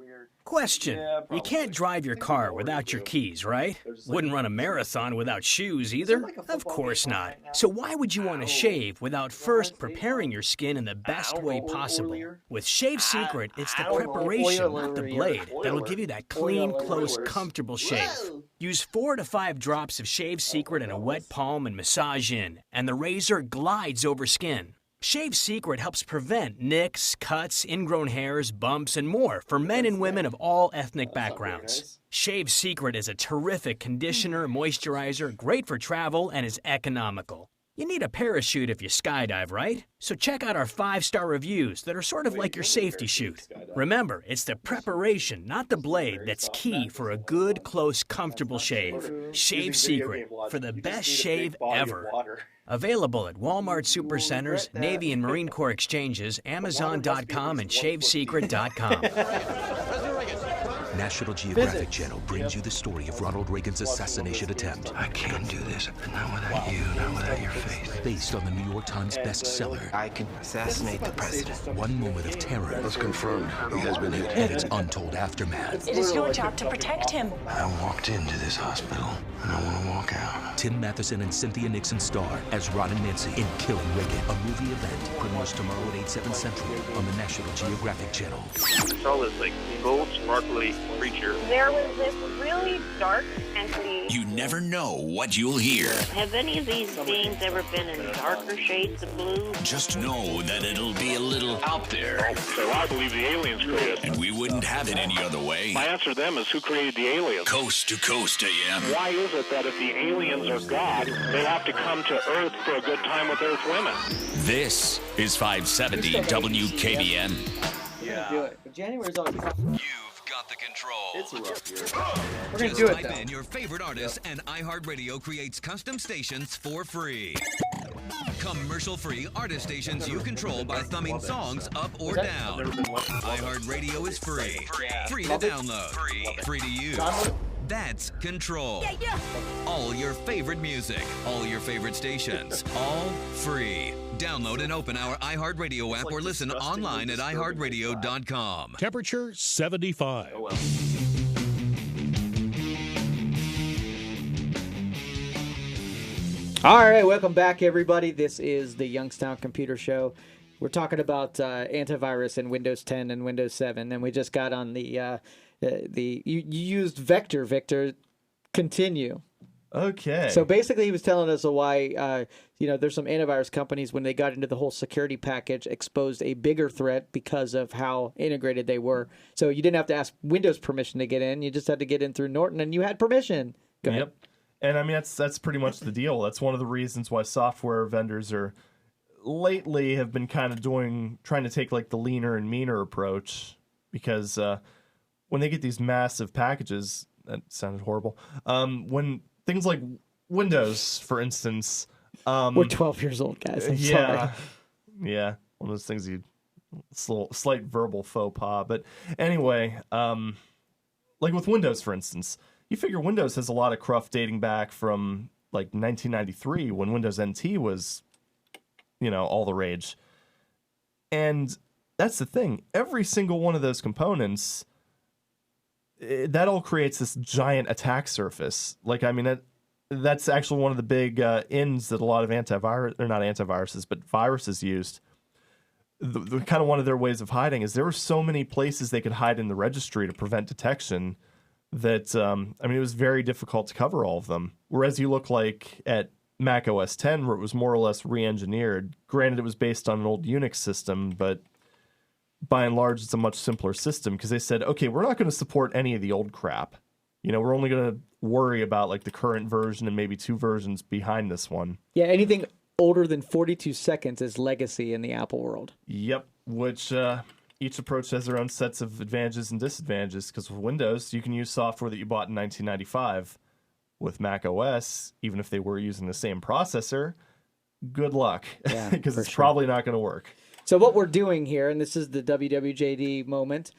Question. You can't drive your car without your keys, right? Wouldn't run a marathon without shoes either? Of course not. So why would you want to shave without first preparing your skin in the best way possible? With Shave Secret, it's the preparation, not the blade, that'll give you that clean, close, comfortable shave. Use 4 to 5 drops of Shave Secret in a wet palm and massage in, and the razor glides over skin. Shave Secret helps prevent nicks, cuts, ingrown hairs, bumps, and more for men and women of all ethnic backgrounds. Shave Secret is a terrific conditioner, moisturizer, great for travel, and is economical. You need a parachute if you skydive, right? So check out our 5-star reviews that are sort of like your safety chute. Remember, it's the preparation, not the blade, that's key for a good, close, comfortable shave. Shave Secret, for the best shave ever. Available at Walmart Supercenters, Navy and Marine Corps Exchanges, Amazon.com, and ShaveSecret.com. National Geographic Channel brings you the story of Ronald Reagan's assassination attempt. I can't do this, not without you, not without your face. Based on the New York Times bestseller. I can assassinate the president. One moment of terror. That's confirmed. He has been hit. And its untold aftermath. It is your job to protect him. I walked into this hospital, and I want to walk out. Tim Matheson and Cynthia Nixon star as Ron and Nancy in Killing Reagan, a movie event. Premieres tomorrow at 8/7 Central on the National Geographic Channel. It's all this like gold, sparkly creature. There was this really dark entity. You never know what you'll hear. Have any of these beings ever been in darker shades of blue? Just know that it'll be a little out there. So I believe the aliens created us. And we wouldn't have it any other way. My answer to them is, who created the aliens? Coast to coast AM. Why is it that if the aliens are God, they have to come to Earth for a good time with Earth women? This is 570 WKBN. Yeah. Do it. But January's always tough. You've got the control. It's a rough year. We're Just gonna do it type though. in your favorite artist, and iHeartRadio creates custom stations for free. Commercial-free artist stations you control by thumbing songs up or down. iHeartRadio is free. Free to download. Free to use. That's control. All your favorite music, all your favorite stations, all free. Download and open our iHeartRadio app or listen online at iHeartRadio.com. Temperature 75. All right, welcome back, everybody. This is the Youngstown Computer Show. We're talking about antivirus in Windows 10 and Windows 7, and we just got on you used Vector, Victor. Continue. Okay. So basically, he was telling us why there's some antivirus companies, when they got into the whole security package, exposed a bigger threat because of how integrated they were. So you didn't have to ask Windows permission to get in; you just had to get in through Norton, and you had permission. Go ahead. Yep. And I mean, that's pretty much the deal. That's one of the reasons why software vendors lately have been kind of trying to take like the leaner and meaner approach, because when they get these massive packages, that sounded horrible. When things like Windows, for instance, we're 12 years old, guys. I'm sorry. Yeah, one of those things slight verbal faux pas. But anyway, like with Windows, for instance. You figure Windows has a lot of cruft dating back from like 1993 when Windows NT was, all the rage. And that's the thing. Every single one of those components, that all creates this giant attack surface. Like, I mean, that's actually one of the big ins that a lot of viruses used. The kind of one of their ways of hiding is there were so many places they could hide in the registry to prevent detection that, it was very difficult to cover all of them. Whereas you look like at Mac OS X, where it was more or less re-engineered. Granted, it was based on an old Unix system, but by and large, it's a much simpler system because they said, okay, we're not going to support any of the old crap. We're only going to worry about like the current version and maybe 2 versions behind this one. Yeah, anything older than 42 seconds is legacy in the Apple world. Yep, which... each approach has their own sets of advantages and disadvantages, because with Windows, you can use software that you bought in 1995. With Mac OS, even if they were using the same processor, good luck, because it's probably not going to work. So what we're doing here, and this is the WWJD moment,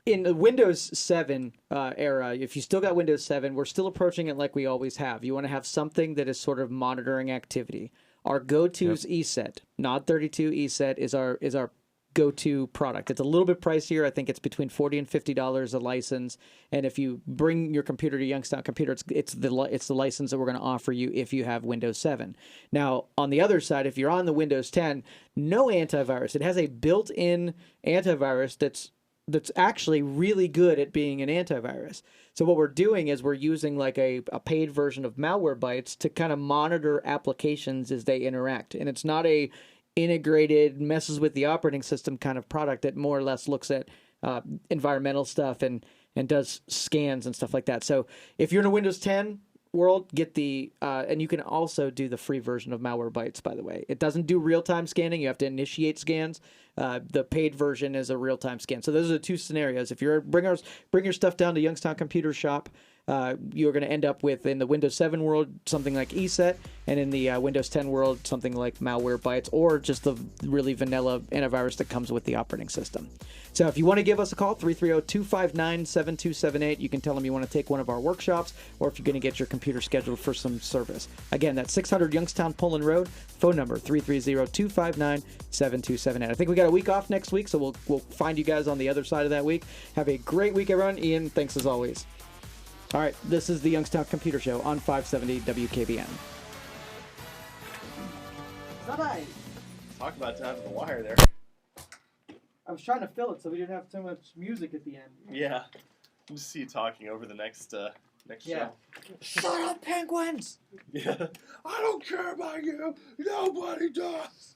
in the Windows 7 era, if you still got Windows 7, we're still approaching it like we always have. You want to have something that is sort of monitoring activity. Our go-to is ESET. Nod 32 ESET is our go-to product. It's a little bit pricier. I think it's between $40 and $50 a license. And if you bring your computer to Youngstown Computer, it's the license that we're going to offer you if you have Windows 7. Now, on the other side, if you're on the Windows 10, no antivirus. It has a built-in antivirus that's actually really good at being an antivirus. So what we're doing is we're using like a paid version of Malwarebytes to kind of monitor applications as they interact. And it's not a integrated, messes with the operating system kind of product that more or less looks at environmental stuff and does scans and stuff like that. So if you're in a Windows 10 world, get and you can also do the free version of Malwarebytes, by the way. It doesn't do real-time scanning. You have to initiate scans. The paid version is a real-time scan. So those are the two scenarios. If you're bring your stuff down to Youngstown Computer Shop, you're going to end up with, in the Windows 7 world, something like ESET, and in the Windows 10 world, something like Malwarebytes, or just the really vanilla antivirus that comes with the operating system. So if you want to give us a call, 330-259-7278. You can tell them you want to take one of our workshops, or if you're going to get your computer scheduled for some service. Again, that's 600 Youngstown Poland Road, phone number 330-259-7278. I think we got a week off next week, so we'll find you guys on the other side of that week. Have a great week, everyone. Ian, thanks as always. All right, this is the Youngstown Computer Show on 570 WKBN. Bye-bye. Talk about down to the wire there. I was trying to fill it so we didn't have so much music at the end. Yeah. I'll just see you talking over the next show. Shut up, penguins! Yeah. I don't care about you. Nobody does.